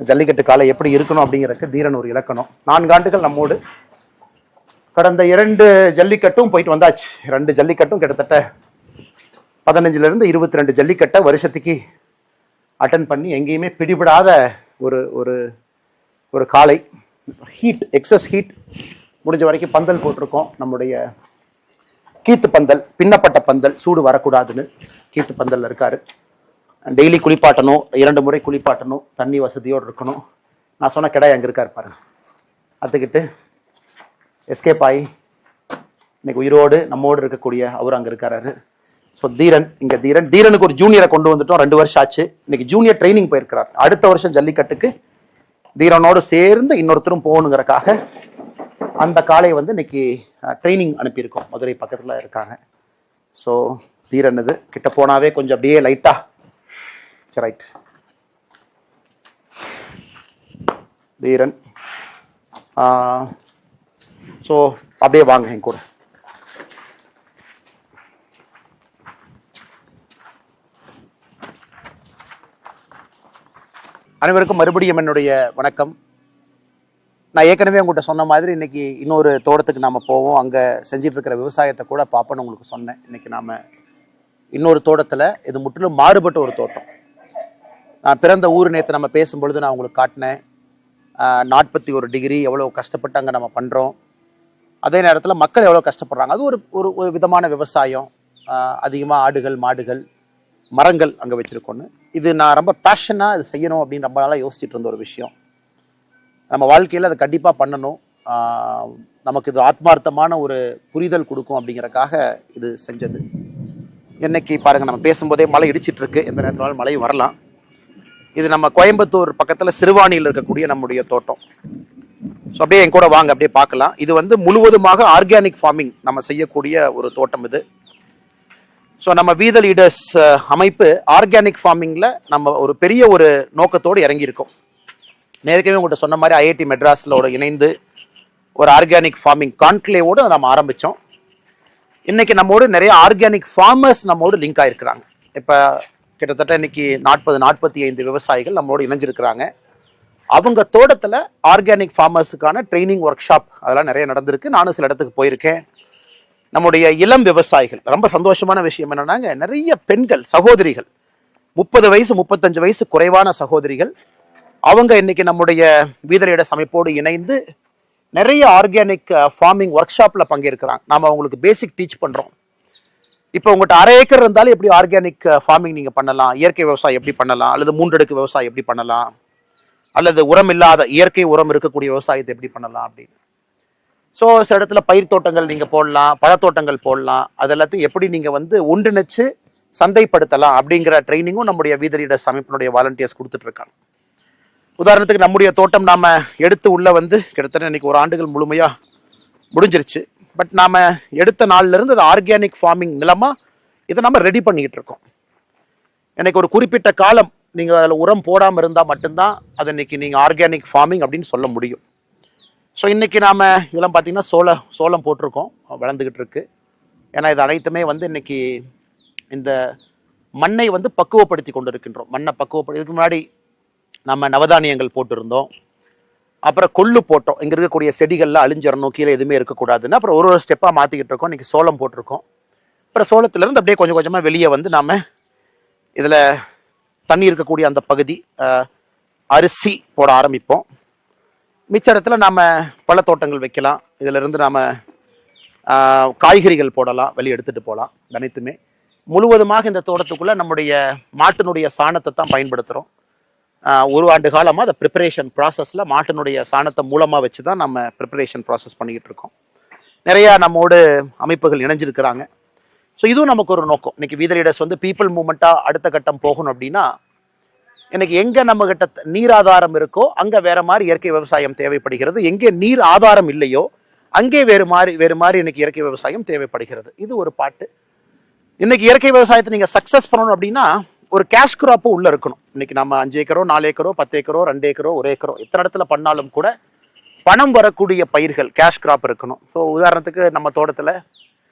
ஜல்லிக்கட்டு காலை எப்படி இருக்கணும் அப்படிங்கிறதுக்கு தீரன் ஒரு இலக்கணம். 4 ஆண்டுகள் நம்மோடு. கடந்த 2 ஜல்லிக்கட்டும் போயிட்டு வந்தாச்சு. 2 ஜல்லிக்கட்டும் கிட்டத்தட்ட 15 to 22 ஜல்லிக்கட்டை வருஷத்துக்கு அட்டன் பண்ணி எங்கேயுமே பிடிபடாத ஒரு காலை. Heat, excess heat. முடிஞ்ச வரைக்கும் பந்தல் போட்டிருக்கோம். நம்முடைய கீத்து பந்தல், பின்னப்பட்ட பந்தல், சூடு வரக்கூடாதுன்னு கீத்து பந்தல் இருக்காரு. டெய்லி குளிப்பாட்டணும், 2 முறை குளிப்பாட்டணும், தண்ணி வசதியோடு இருக்கணும். நான் சொன்ன கிடாய் அங்கே இருக்காரு பாருங்க, அத்துக்கிட்டு எஸ்கேப் ஆகி இன்னைக்கு உயிரோடு நம்மோடு இருக்கக்கூடிய அவர் அங்கே இருக்காரு. ஸோ தீரன், இங்கே தீரனுக்கு ஒரு ஜூனியரை கொண்டு வந்துட்டோம். 2 வருஷம் ஆச்சு. இன்னைக்கு ஜூனியர் ட்ரைனிங் போயிருக்கிறார். அடுத்த வருஷம் ஜல்லிக்கட்டுக்கு தீரனோடு சேர்ந்து இன்னொருத்தரும் போகணுங்கிறக்காக அந்த காலையை வந்து இன்னைக்கு ட்ரைனிங் அனுப்பியிருக்கோம். மதுரை பக்கத்தில் இருக்காங்க. ஸோ தீரன் இது கிட்ட போனாவே கொஞ்சம் அப்படியே லைட்டா ரைட். தீரன் ஸோ அப்படியே வாங்க என் கூட. அனைவருக்கும் மறுபடியும் என்னுடைய வணக்கம். நான் ஏற்கனவே உங்கள்கிட்ட சொன்ன மாதிரி இன்னைக்கு இன்னொரு தோட்டத்துக்கு நாம் போவோம். அங்கே செஞ்சிட்டு இருக்கிற விவசாயத்தை கூட பார்ப்போன்னு உங்களுக்கு சொன்னேன். இன்னைக்கு நாம் இன்னொரு தோட்டத்தில், இது முற்றிலும் மாறுபட்ட ஒரு தோட்டம். நான் பிறந்த ஊர் நேற்று நம்ம பேசும்பொழுது நான் உங்களுக்கு காட்டினேன். 41 டிகிரி எவ்வளோ கஷ்டப்பட்டு அங்கே நம்ம பண்ணுறோம். அதே நேரத்தில் மக்கள் எவ்வளோ கஷ்டப்படுறாங்க. அது ஒரு விதமான விவசாயம். அதிகமாக ஆடுகள், மாடுகள், மரங்கள் அங்கே வச்சுருக்கோன்னு. இது நான் ரொம்ப பேஷனாக இது செய்யணும் அப்படின்னு ரொம்ப நாளாக யோசிச்சுட்டு இருந்த ஒரு விஷயம். நம்ம வாழ்க்கையில் அதை கண்டிப்பாக பண்ணணும். நமக்கு இது ஆத்மார்த்தமான ஒரு புரிதல் கொடுக்கும் அப்படிங்கிறக்காக இது செஞ்சது. இன்னைக்கு பாருங்கள், நம்ம பேசும்போதே மழை இடிச்சிட்டு இருக்கு. எந்த நேரத்தினாலும் மழையும் வரலாம். இது நம்ம கோயம்புத்தூர் பக்கத்தில் சிறுவாணியில் இருக்கக்கூடிய நம்முடைய தோட்டம். ஸோ அப்படியே என் கூட வாங்க, அப்படியே பார்க்கலாம். இது வந்து முழுவதுமாக ஆர்கானிக் ஃபார்மிங் நம்ம செய்யக்கூடிய ஒரு தோட்டம் இது. ஸோ நம்ம வீத லீடர்ஸ் அமைப்பு ஆர்கானிக் ஃபார்மிங்கில் நம்ம ஒரு பெரிய ஒரு நோக்கத்தோடு இறங்கியிருக்கோம். நேரவே உங்கள்கிட்ட சொன்ன மாதிரி ஐஐடி மெட்ராஸோட இணைந்து ஒரு ஆர்கானிக் ஃபார்மிங் கான்க்ளேவோடு நம்ம ஆரம்பித்தோம். இன்னைக்கு நம்மோடு நிறைய ஆர்கானிக் ஃபார்மர்ஸ் நம்மோடு லிங்க் ஆகிருக்கிறாங்க. இப்போ கிட்டத்தட்ட இன்னைக்கு 40-45 விவசாயிகள் நம்மளோட இணைஞ்சிருக்கிறாங்க. அவங்க தோட்டத்தில் ஆர்கானிக் ஃபார்மர்ஸுக்கான ட்ரைனிங் ஒர்க் ஷாப் அதெல்லாம் நிறைய நடந்திருக்கு. நானும் சில இடத்துக்கு போயிருக்கேன். நம்முடைய இளம் விவசாயிகள், ரொம்ப சந்தோஷமான விஷயம் என்னன்னாங்க, நிறைய பெண்கள் சகோதரிகள், 30 வயசு 35 வயசு குறைவான சகோதரிகள் அவங்க இன்னைக்கு நம்முடைய வீதலீடர்ஸ் அமைப்போடு இணைந்து நிறைய ஆர்கானிக் ஃபார்மிங் ஒர்க் ஷாப்ல பங்கேற்கிறாங்க. நாம அவங்களுக்கு பேசிக் டீச் பண்றோம். இப்போ உங்கள்கிட்ட 1/2 ஏக்கர் இருந்தாலும் எப்படி ஆர்கானிக் ஃபார்மிங் நீங்க பண்ணலாம், இயற்கை விவசாயம் எப்படி பண்ணலாம், அல்லது 3 அடுக்கு விவசாயம் எப்படி பண்ணலாம், அல்லது உரம் இல்லாத இயற்கை உரம் இருக்கக்கூடிய விவசாயத்தை எப்படி பண்ணலாம் அப்படின்னு. ஸோ சில இடத்துல பயிர் தோட்டங்கள் நீங்க போடலாம், பழத்தோட்டங்கள் போடலாம். அது எல்லாத்தையும் எப்படி நீங்க ஒன்றிணைச்சு சந்தைப்படுத்தலாம் அப்படிங்கிற ட்ரைனிங்கும் நம்முடைய வீதலீடர்ஸ் அமைப்பினுடைய வாலண்டியர்ஸ் கொடுத்துட்டு இருக்காங்க. உதாரணத்துக்கு நம்முடைய தோட்டம் நாம எடுத்து உள்ள கிட்டத்தட்ட இன்னைக்கு 1 ஆண்டுகள் முழுமையா முடிஞ்சிருச்சு. பட் நாம எடுத்த நாள்ல இருந்து அது ஆர்கானிக் ஃபார்மிங் நிலமா இதை நம்ம ரெடி பண்ணிக்கிட்டு இருக்கோம். எனக்கு ஒரு குறிப்பிட்ட காலம் நீங்க அதில் உரம் போடாமல் இருந்தால் மட்டும்தான் அதை இன்னைக்கு நீங்க ஆர்கானிக் ஃபார்மிங் அப்படின்னு சொல்ல முடியும். ஸோ இன்னைக்கு நாம இதெல்லாம் பார்த்தீங்கன்னா சோளம் போட்டிருக்கோம், வளர்ந்துகிட்டு இருக்கு. ஏன்னா இது அனைத்துமே இன்னைக்கு இந்த மண்ணை பக்குவப்படுத்தி கொண்டு இருக்கின்றோம். மண்ணை பக்குவப்படுத்தி முன்னாடி நம்ம நவதானியங்கள் போட்டிருந்தோம், அப்புறம் கொள்ளு போட்டோம். இங்க இருக்கக்கூடிய செடிகள்ல அழிஞ்சிடணும், கீழே எதுவுமே இருக்கக்கூடாதுன்னு அப்புறம் ஒரு ஸ்டெப்பா மாத்திக்கிட்டு இருக்கோம். இன்னைக்கு சோளம் போட்டிருக்கோம். அப்புறம் சோளத்துல இருந்து அப்படியே கொஞ்சம் கொஞ்சமா வெளியே நாம இதுல தண்ணி இருக்கக்கூடிய அந்த பகுதி அரிசி போட ஆரம்பிப்போம். மிச்ச இடத்துல நாம பழத்தோட்டங்கள் வைக்கலாம். இதுல இருந்து நாம காய்கறிகள் போடலாம், வெளியே எடுத்துட்டு போகலாம். அனைத்துமே முழுவதுமாக இந்த தோட்டத்துக்குள்ள நம்முடைய மாட்டினுடைய சாணத்தை தான் பயன்படுத்துறோம். 1 ஆண்டு காலமாக அந்த ப்ரிப்பரேஷன் ப்ராசஸில் மாட்டினுடைய சாணத்தை மூலமாக வச்சு தான் நம்ம ப்ரிப்பரேஷன் ப்ராசஸ் பண்ணிக்கிட்டு இருக்கோம். நிறையா நம்மோடு அமைப்புகள் இணைஞ்சிருக்கிறாங்க. ஸோ இதுவும் நமக்கு ஒரு நோக்கம். இன்னைக்கு வீதலீடர்ஸ் பீப்புள் மூவ்மெண்ட்டாக அடுத்த கட்டம் போகணும் அப்படின்னா, இன்னைக்கு எங்கே நம்மகிட்ட நீர் ஆதாரம் இருக்கோ அங்கே வேற மாதிரி இயற்கை விவசாயம் தேவைப்படுகிறது. எங்கே நீர் ஆதாரம் இல்லையோ அங்கே வேறு மாதிரி இன்னைக்கு இயற்கை விவசாயம் தேவைப்படுகிறது. இது ஒரு பாட்டு. இன்னைக்கு இயற்கை விவசாயத்தை நீங்கள் சக்ஸஸ் பண்ணணும் அப்படின்னா ஒரு கேஷ் கிராப்பு உள்ள இருக்கணும். இன்னைக்கு நம்ம 5 ஏக்கரோ 4 ஏக்கரோ 10 ஏக்கரோ 2 ஏக்கரோ 1 ஏக்கரோ எத்தனை இடத்துல பண்ணாலும் கூட பணம் வரக்கூடிய பயிர்கள் கேஷ் கிராப் இருக்கணும். ஸோ உதாரணத்துக்கு நம்ம தோட்டத்துல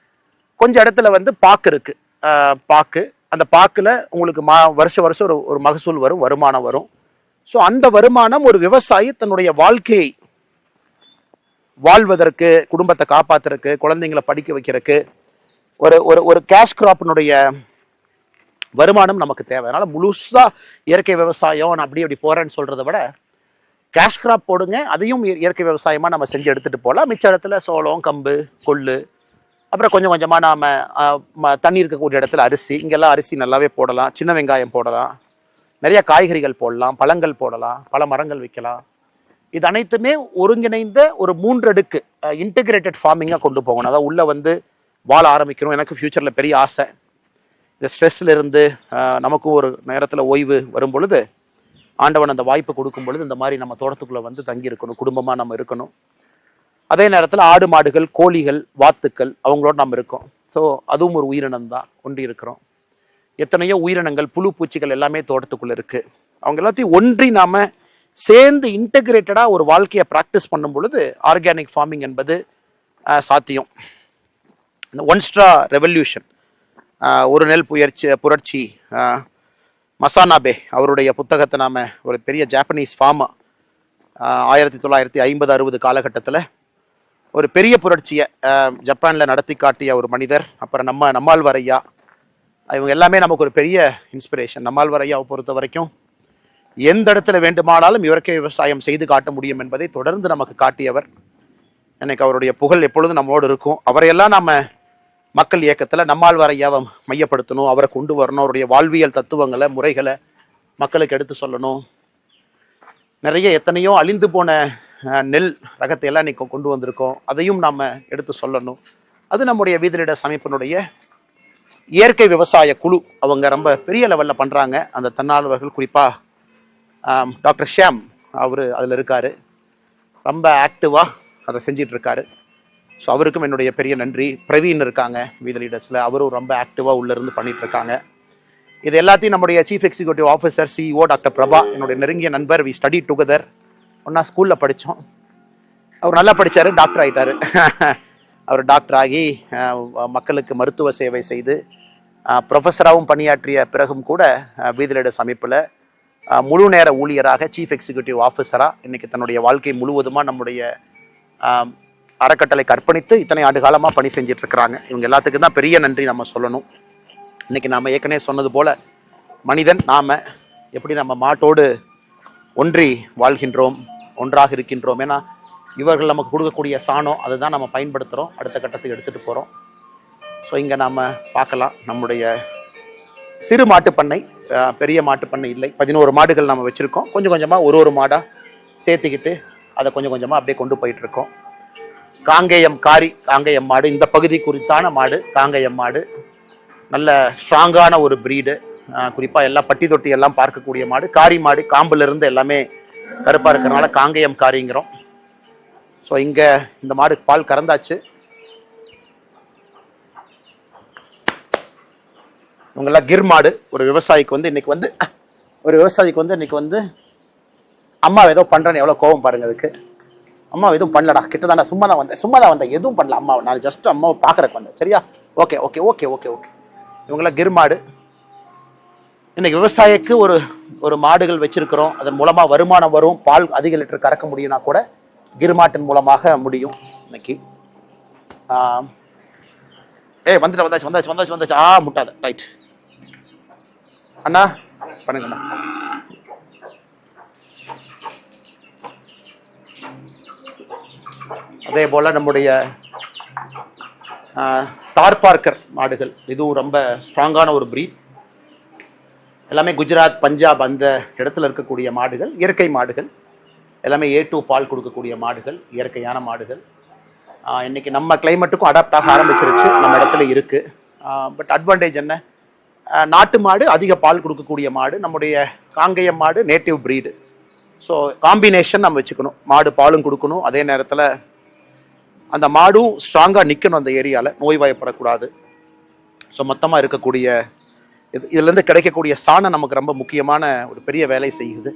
கொஞ்சம் இடத்துல பாக்கு இருக்கு. பாக்கு, அந்த பாக்குல உங்களுக்கு வருஷம் ஒரு மகசூல் வரும், வருமானம் வரும். ஸோ அந்த வருமானம் ஒரு விவசாயி தன்னுடைய வாழ்க்கையை வாழ்வதற்கு, குடும்பத்தை காப்பாத்துறதுக்கு, குழந்தைங்களை படிக்க வைக்கிறதுக்கு ஒரு கேஷ் கிராப்பினுடைய வருமானம் நமக்கு தேவை. அதனால முழுசா இயற்கை விவசாயம் நான் அப்படி போறேன்னு சொல்றதை விட கேஷ் கிராப் போடுங்க, அதையும் இயற்கை விவசாயமா நம்ம செஞ்சு எடுத்துட்டு போகலாம். மிச்ச இடத்துல சோளம், கம்பு, கொள்ளு, அப்புறம் கொஞ்சம் கொஞ்சமா நாம தண்ணி இருக்கக்கூடிய இடத்துல அரிசி, இங்கெல்லாம் அரிசி நல்லாவே போடலாம், சின்ன வெங்காயம் போடலாம், நிறைய காய்கறிகள் போடலாம், பழங்கள் போடலாம், பல மரங்கள் வைக்கலாம். இது அனைத்துமே ஒருங்கிணைந்த ஒரு 3 அடுக்கு இன்டகிரேட்டட் ஃபார்மிங்கா கொண்டு போகணும். அதாவது உள்ள வாழ ஆரம்பிக்கணும். எனக்கு ஃபியூச்சர்ல பெரிய ஆசை. இந்த ஸ்ட்ரெஸ்ல இருந்து நமக்கும் ஒரு நேரத்தில் ஓய்வு வரும் பொழுது ஆண்டவன் அந்த வாய்ப்பு கொடுக்கும் பொழுது இந்த மாதிரி நம்ம தோட்டத்துக்குள்ள தங்கி இருக்கணும், குடும்பமா நம்ம இருக்கணும். அதே நேரத்தில் ஆடு மாடுகள், கோழிகள், வாத்துக்கள் அவங்களோட நம்ம இருக்கோம். ஸோ அதுவும் ஒரு உயிரினம் தான், ஒன்றி இருக்கிறோம். எத்தனையோ உயிரினங்கள், புழு பூச்சிகள் எல்லாமே தோட்டத்துக்குள்ள இருக்கு. அவங்க எல்லாத்தையும் ஒன்றி நாம சேர்ந்து இன்டகிரேட்டடா ஒரு வாழ்க்கையை பிராக்டிஸ் பண்ணும் பொழுது ஆர்கானிக் ஃபார்மிங் என்பது சாத்தியம். இந்த ஒன் ஸ்ட்ரா ரெவல்யூஷன், ஒரு நெல் புரட்சி, மசானாபே அவருடைய புத்தகத்தை நாம ஒரு பெரிய ஜாப்பனீஸ் ஃபார்மா 1950-60 காலகட்டத்தில் ஒரு பெரிய புரட்சியை ஜப்பான்ல நடத்தி காட்டிய ஒரு மனிதர். அப்புறம் நம்மாழ்வார் ஐயா, இவங்க எல்லாமே நமக்கு ஒரு பெரிய இன்ஸ்பிரேஷன். நம்மாழ்வார் ஐயாவை பொறுத்த வரைக்கும் எந்த இடத்துல வேண்டுமானாலும் இயற்கை விவசாயம் செய்து காட்ட முடியும் என்பதை தொடர்ந்து நமக்கு காட்டியவர். எனக்கு அவருடைய புகழ் எப்பொழுதும் நம்மளோடு இருக்கும். அவரையெல்லாம் நாம மக்கள் இயக்கத்துல நம்மாழ்வார் ஐயாவை மையப்படுத்தணும், அவரை கொண்டு வரணும், அவருடைய வாழ்வியல் தத்துவங்களை, முறைகளை மக்களுக்கு எடுத்து சொல்லணும். நிறைய எத்தனையோ அழிந்து போன நெல் ரகத்தை எல்லாம் இன்னைக்கு கொண்டு வந்திருக்கோம், அதையும் நாம எடுத்து சொல்லணும். அது நம்முடைய வீதலீடர்ஸ் அமைப்பினுடைய இயற்கை விவசாய குழு, அவங்க ரொம்ப பெரிய லெவல்ல பண்றாங்க. அந்த தன்னார்வலர்கள், குறிப்பா டாக்டர் ஷியாம் அவரு அதுல இருக்காரு, ரொம்ப ஆக்டிவா அதை செஞ்சிட்டு இருக்காரு. ஸோ அவருக்கும் என்னுடைய பெரிய நன்றி. பிரவீன் இருக்காங்க வீதலீடர்ஸில், அவரும் ரொம்ப ஆக்டிவாக உள்ளேருந்து பண்ணிட்டு இருக்காங்க. இது எல்லாத்தையும் நம்முடைய chief executive officer CEO doctor Prabha, என்னுடைய நெருங்கிய நண்பர், வி ஸ்டடி டுகெதர், ஒன்றா ஸ்கூலில் படித்தோம். அவர் நல்லா படித்தார், டாக்டர் ஆகிட்டார். அவர் டாக்டர் ஆகி மக்களுக்கு மருத்துவ சேவை செய்து ப்ரொஃபஸராகவும் பணியாற்றிய பிறகும் கூட வீதலீடர்ஸ் அமைப்பில் முழு நேர ஊழியராக, சீஃப் எக்ஸிக்யூட்டிவ் ஆஃபீஸராக இன்னைக்கு தன்னுடைய வாழ்க்கை முழுவதுமாக நம்முடைய அறக்கட்டளைக்கு அர்ப்பணித்து இத்தனை ஆண்டு காலமாக பணி செஞ்சிட்டு இருக்கிறாங்க. இவங்க எல்லாத்துக்கும் தான் பெரிய நன்றி நம்ம சொல்லணும். இன்னைக்கு நாம ஏற்கனவே சொன்னது போல மனிதன் நாம எப்படி நம்ம மாட்டோடு ஒன்றி வாழ்கின்றோம், ஒன்றாக இருக்கின்றோம். ஏன்னா இவர்கள் நமக்கு கொடுக்கக்கூடிய சாணம் அதுதான் நம்ம பயன்படுத்துகிறோம், அடுத்த கட்டத்துக்கு எடுத்துகிட்டு போகிறோம். ஸோ இங்கே நாம் பார்க்கலாம் நம்முடைய சிறு மாட்டுப்பண்ணை, பெரிய மாட்டுப்பண்ணை இல்லை. 11 மாடுகள் நம்ம வச்சுருக்கோம். கொஞ்சம் கொஞ்சமாக ஒரு மாடாக சேர்த்துக்கிட்டு அதை கொஞ்சம் கொஞ்சமாக அப்படியே கொண்டு போயிட்டுருக்கோம். காங்கேயம் மாடு இந்த பகுதி குறித்தான மாடு. காங்கேயம் மாடு நல்ல ஸ்ட்ராங்கான ஒரு ப்ரீடு. குறிப்பாக எல்லாம் பட்டி தொட்டி எல்லாம் பார்க்கக்கூடிய மாடு. காரி மாடு காம்புல இருந்து எல்லாமே கருப்பாக இருக்கிறனால காங்கேயம் காரிங்கிறோம். ஸோ இங்கே இந்த மாடு பால் கறந்தாச்சு. இவங்கெல்லாம் கிர் மாடு. ஒரு விவசாயிக்கு வந்து இன்னைக்கு வந்து அம்மா ஏதோ பண்றேன்னு எவ்வளோ கோபம் பாருங்க. அதுக்கு அம்மா எதுவும் பண்ணலடா, கிட்டதாண்டா, சும்மா தான் வந்தேன், எதுவும் பண்ணல அம்மா, நான் ஜஸ்ட் அம்மாவை பார்க்கறக்கு வந்தேன், சரியா? Okay okay okay okay okay. இவங்கெல்லாம் கிர் மாடு. இன்னைக்கு விவசாயிக்கு ஒரு மாடுகள் வச்சிருக்கிறோம், அதன் மூலமா வருமானம் வரும், பால் அதிக லிட்டர் கறக்க முடியும்னா கூட கிர்மாட்டின் மூலமாக முடியும். இன்னைக்கு வந்தாச்சு. முட்டாத ரைட் அண்ணா, பண்ணுங்கண்ணா. அதே போல நம்முடைய தார்பார்க்கர் மாடுகள், இதுவும் ரொம்ப ஸ்ட்ராங்கான ஒரு பிரீட். எல்லாமே குஜராத், பஞ்சாப் அந்த இடத்துல இருக்கக்கூடிய மாடுகள், இயற்கை மாடுகள். எல்லாமே A2 பால் கொடுக்கக்கூடிய மாடுகள், இயற்கையான மாடுகள். இன்னைக்கு நம்ம கிளைமேட்டுக்கும் அடாப்ட் ஆக ஆரம்பிச்சிருச்சு, நம்ம இடத்துல இருக்கு. பட் அட்வான்டேஜ் என்ன? நாட்டு மாடு அதிக பால் கொடுக்கக்கூடிய மாடு. நம்முடைய காங்கேயம் மாடு நேட்டிவ் பிரீடு. ஸோ காம்பினேஷன் நம்ம வச்சுக்கணும். மாடு பாலும் கொடுக்கணும், அதே நேரத்தில் அந்த மாடும் ஸ்ட்ராங்காக நிற்கணும் அந்த ஏரியாவில், நோய்வாயப்படக்கூடாது. ஸோ மொத்தமாக இருக்கக்கூடிய இதுலேருந்து கிடைக்கக்கூடிய சாணம் நமக்கு ரொம்ப முக்கியமான ஒரு பெரிய வேலை செய்யுது.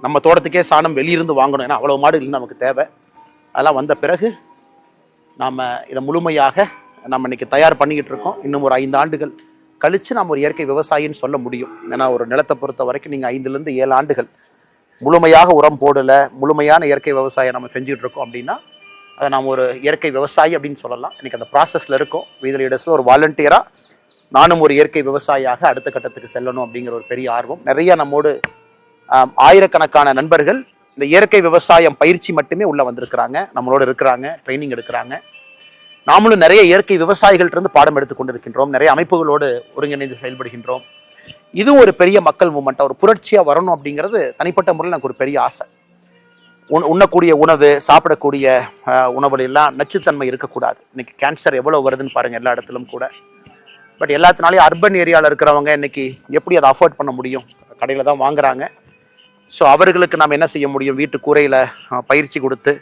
நம்ம தோட்டத்துக்கே சாணம் வெளியிருந்து வாங்கணும், ஏன்னா அவ்வளோ மாடுகள் நமக்கு தேவை. அதெல்லாம் வந்த பிறகு நாம் இதை முழுமையாக நம்ம இன்னைக்கு தயார் பண்ணிக்கிட்டு இருக்கோம். இன்னும் ஒரு 5 ஆண்டுகள் கழித்து நம்ம ஒரு இயற்கை விவசாயின்னு சொல்ல முடியும். ஏன்னா ஒரு நிலத்தை பொறுத்த வரைக்கும் நீங்கள் 5 to 7 ஆண்டுகள் முழுமையாக உரம் போடலை, முழுமையான இயற்கை விவசாயம் நம்ம செஞ்சுட்டு இருக்கோம் அப்படின்னா அதை நாம் ஒரு இயற்கை விவசாயி அப்படின்னு சொல்லலாம். இன்னைக்கு அந்த ப்ராசஸில் இருக்கும். வீதர் லீடர்ஸில் ஒரு வாலண்டியராக நானும் ஒரு இயற்கை விவசாயியாக அடுத்த கட்டத்துக்கு செல்லணும் அப்படிங்கிற ஒரு பெரிய ஆர்வம். நிறைய நம்மோடு ஆயிரக்கணக்கான நண்பர்கள் இந்த இயற்கை விவசாயம் பயிற்சி மட்டுமே உள்ள வந்திருக்கிறாங்க, நம்மளோட இருக்கிறாங்க, ட்ரைனிங் எடுக்கிறாங்க. நாமளும் நிறைய இயற்கை விவசாயிகள்கிட்ட பாடம் எடுத்துக் கொண்டிருக்கின்றோம், நிறைய அமைப்புகளோடு ஒருங்கிணைந்து செயல்படுகின்றோம். இது ஒரு பெரிய மக்கள் மூமெண்ட்டாக ஒரு புரட்சியாக வரணும் அப்படிங்கிறது தனிப்பட்ட முறையில் எனக்கு ஒரு பெரிய ஆசை. உண்ணக்கூடிய உணவு, சாப்பிடக்கூடிய உணவுல எல்லாம் நச்சுத்தன்மை இருக்கக்கூடாது. இன்னைக்கு கேன்சர் எவ்வளோ வருதுன்னு பாருங்கள் எல்லா இடத்துலும் கூட. பட் எல்லாத்தினாலையும் அர்பன் ஏரியாவில் இருக்கிறவங்க இன்னைக்கு எப்படி அதை அஃபோர்ட் பண்ண முடியும்? கடையில் தான் வாங்குறாங்க. ஸோ அவர்களுக்கு நாம் என்ன செய்ய முடியும்? வீட்டு கூரையில் பயிற்சி கொடுத்து,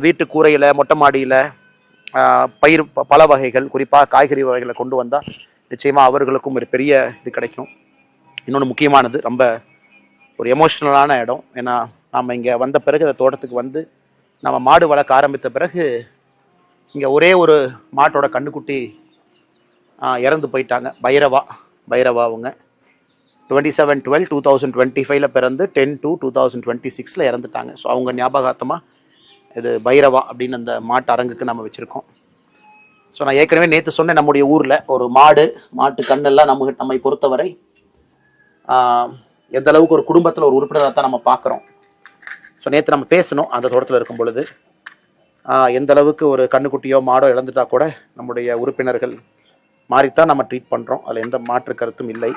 வீட்டு கூரையில் மொட்டை மாடியில் பயிர் பல வகைகள், குறிப்பாக காய்கறி வகைகளை கொண்டு வந்தால் நிச்சயமாக அவர்களுக்கும் ஒரு பெரிய இது கிடைக்கும். இன்னொன்று முக்கியமானது, ரொம்ப ஒரு எமோஷ்னலான இடம். ஏன்னா நம்ம இங்கே வந்த பிறகு அந்த தோட்டத்துக்கு வந்து நம்ம மாடு வளர்க்க ஆரம்பித்த பிறகு இங்கே ஒரே ஒரு மாட்டோட கண்ணுக்குட்டி இறந்து போயிட்டாங்க. பைரவா அவங்க 27/12/2025 பிறந்து 10/2/2026 இறந்துட்டாங்க. ஸோ அவங்க ஞாபகார்த்தமாக இது பைரவா அப்படின்னு அந்த மாட்டு அரங்குக்கு நம்ம வச்சுருக்கோம். ஸோ நான் ஏற்கனவே நேற்று சொன்னேன், நம்முடைய ஊரில் ஒரு மாட்டு கண்ணெல்லாம் நம்மை பொறுத்தவரை எந்த அளவுக்கு ஒரு குடும்பத்தில் ஒரு உறுப்பினராக தான் நம்ம பார்க்குறோம். ஸோ நேற்று நம்ம பேசணும் அந்த தோட்டத்தில் இருக்கும் பொழுது, எந்த அளவுக்கு ஒரு கண்ணுக்குட்டியோ மாடோ இழந்துட்டா கூட நம்முடைய உறுப்பினர்கள் மாறித்தான் நம்ம ட்ரீட் பண்ணுறோம். அதில் எந்த மாற்று கருத்தும் இல்லை.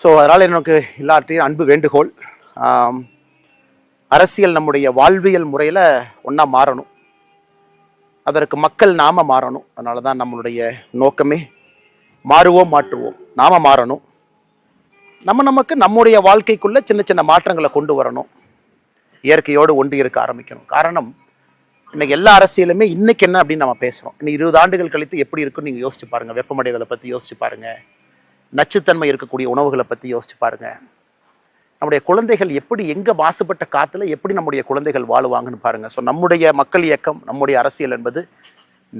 ஸோ அதனால் எனக்கு எல்லாத்தையும் அன்பு வேண்டுகோள், அரசியல் நம்முடைய வாழ்வியல் முறையில் ஒன்றா மாறணும். அதற்கு மக்கள் நாம மாறணும். அதனால தான் நம்மளுடைய நோக்கமே மாறுவோம் மாற்றுவோம். நாம மாறணும். நமக்கு நம்முடைய வாழ்க்கைக்குள்ள சின்ன சின்ன மாற்றங்களை கொண்டு வரணும். இயற்கையோடு ஒன்றி இருக்க ஆரம்பிக்கணும். காரணம், இன்னைக்கு எல்லா அரசியலுமே இன்னைக்கு என்ன அப்படின்னு நம்ம பேசுறோம். இன்னும் 20 ஆண்டுகள் கழித்து எப்படி இருக்குன்னு நீங்க யோசிச்சு பாருங்க. வெப்பமடைதலை பத்தி யோசிச்சு பாருங்க. நச்சுத்தன்மை இருக்கக்கூடிய உணவுகளை பத்தி யோசிச்சு பாருங்க. நம்முடைய குழந்தைகள் எப்படி, எங்க மாசுபட்ட காத்துல எப்படி நம்முடைய குழந்தைகள் வாழுவாங்கன்னு பாருங்க. ஸோ நம்முடைய மக்கள் இயக்கம், நம்முடைய அரசியல் என்பது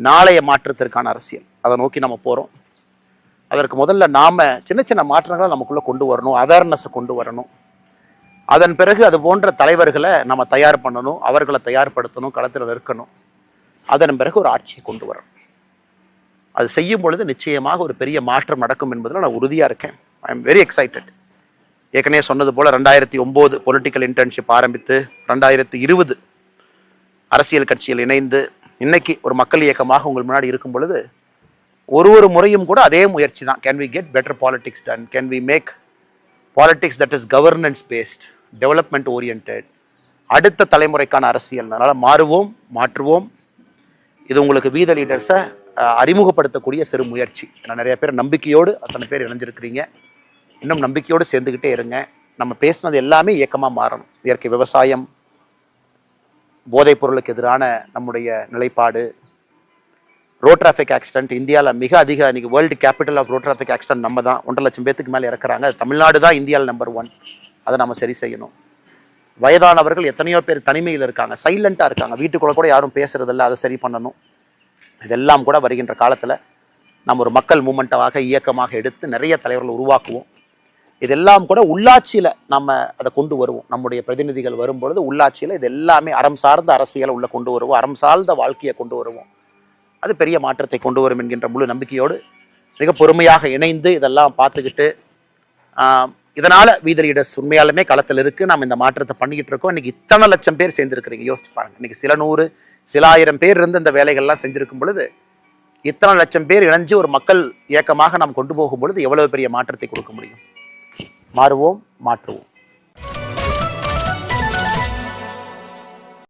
நாளைய மாற்றத்திற்கான அரசியல். அதை நோக்கி நம்ம போறோம். அதற்கு முதல்ல நாம சின்ன சின்ன மாற்றங்களை நமக்குள்ள கொண்டு வரணும். அவேர்னஸை கொண்டு வரணும். அதன் பிறகு அது போன்ற தலைவர்களை நம்ம தயார் பண்ணணும். அவர்களை தயார்படுத்தணும். களத்தில் நிற்கணும். அதன் பிறகு ஒரு ஆட்சியை கொண்டு வரணும். அது செய்யும் பொழுது நிச்சயமாக ஒரு பெரிய மாற்றம் நடக்கும் என்பதில் நான் உறுதியா இருக்கேன். I am very excited. ஏற்கனவே சொன்னது போல 2009 பொலிட்டிக்கல் இன்டர்ன்ஷிப் ஆரம்பித்து 2020 அரசியல் கட்சியில் இணைந்து இன்னைக்கு ஒரு மக்கள் இயக்கமாக உங்கள் முன்னாடி இருக்கும் பொழுது ஒரு முறையும் கூட அதே முயற்சி தான். Can we get better politics done? Can we make politics that is governance based, development oriented, அடுத்த தலைமுறைக்கான அரசியல். அதனால மாறுவோம் மாற்றுவோம். இது உங்களுக்கு வீத லீடர்ஸை அறிமுகப்படுத்தக்கூடிய சிறு முயற்சி. ஏன்னா நிறைய பேர் நம்பிக்கையோடு அத்தனை பேர் இணைஞ்சிருக்கிறீங்க. இன்னும் நம்பிக்கையோடு சேர்ந்துக்கிட்டே இருங்க. நம்ம பேசினது எல்லாமே இயக்கமாக மாறணும். இயற்கை விவசாயம், போதைப் பொருளுக்கு எதிரான நம்முடைய நிலைப்பாடு, ரோட் டிராஃபிக் ஆக்சிடென்ட். இந்தியாவில் மிக அதிக, இன்னைக்கு world capital of road traffic accident நம்ம தான். 1.5 லட்சம் பேத்துக்கு மேலே இறக்குறாங்க. தமிழ்நாடு தான் இந்தியாவில் நம்பர் 1. அதை நம்ம சரி செய்யணும். வயதானவர்கள் எத்தனையோ பேர் தனிமையில் இருக்காங்க, சைலண்டாக இருக்காங்க, வீட்டுக்குள்ள கூட யாரும் பேசுறதில்ல. அதை சரி பண்ணணும். இதெல்லாம் கூட வருகின்ற காலத்தில் நம்ம ஒரு மக்கள் மூமெண்ட்டாக, இயக்கமாக எடுத்து நிறைய தலைவர்கள் உருவாக்குவோம். இதெல்லாம் கூட உள்ளாட்சியில் நம்ம அதை கொண்டு வருவோம். நம்முடைய பிரதிநிதிகள் வரும்பொழுது உள்ளாட்சியில் இது எல்லாமே அறம் சார்ந்த அரசியலை உள்ள கொண்டு வருவோம். அறம் சார்ந்த வாழ்க்கையை கொண்டு வருவோம். அது பெரிய மாற்றத்தை கொண்டு வரும் என்கின்ற முழு நம்பிக்கையோடு மிக பொறுமையாக இணைந்து இதெல்லாம் பார்த்துக்கிட்டு, இதனால வீத லீடர்ஸ் உண்மையாலுமே களத்தில் இருக்கு. நம்ம இந்த மாற்றத்தை பண்ணிக்கிட்டு இருக்கோம். இன்னைக்கு இத்தனை லட்சம் பேர் சேர்ந்திருக்கிறீங்க. யோசிச்சு பாருங்க. இன்னைக்கு சில 100 சில 1000 பேர் இருந்து இந்த வேலைகள்லாம் செஞ்சிருக்கும் பொழுது இத்தனை லட்சம் பேர் இணைஞ்சு ஒரு மக்கள் இயக்கமாக நாம் கொண்டு போகும் பொழுது எவ்வளவு பெரிய மாற்றத்தை கொடுக்க முடியும். மாறுவோம் மாற்றுவோம்.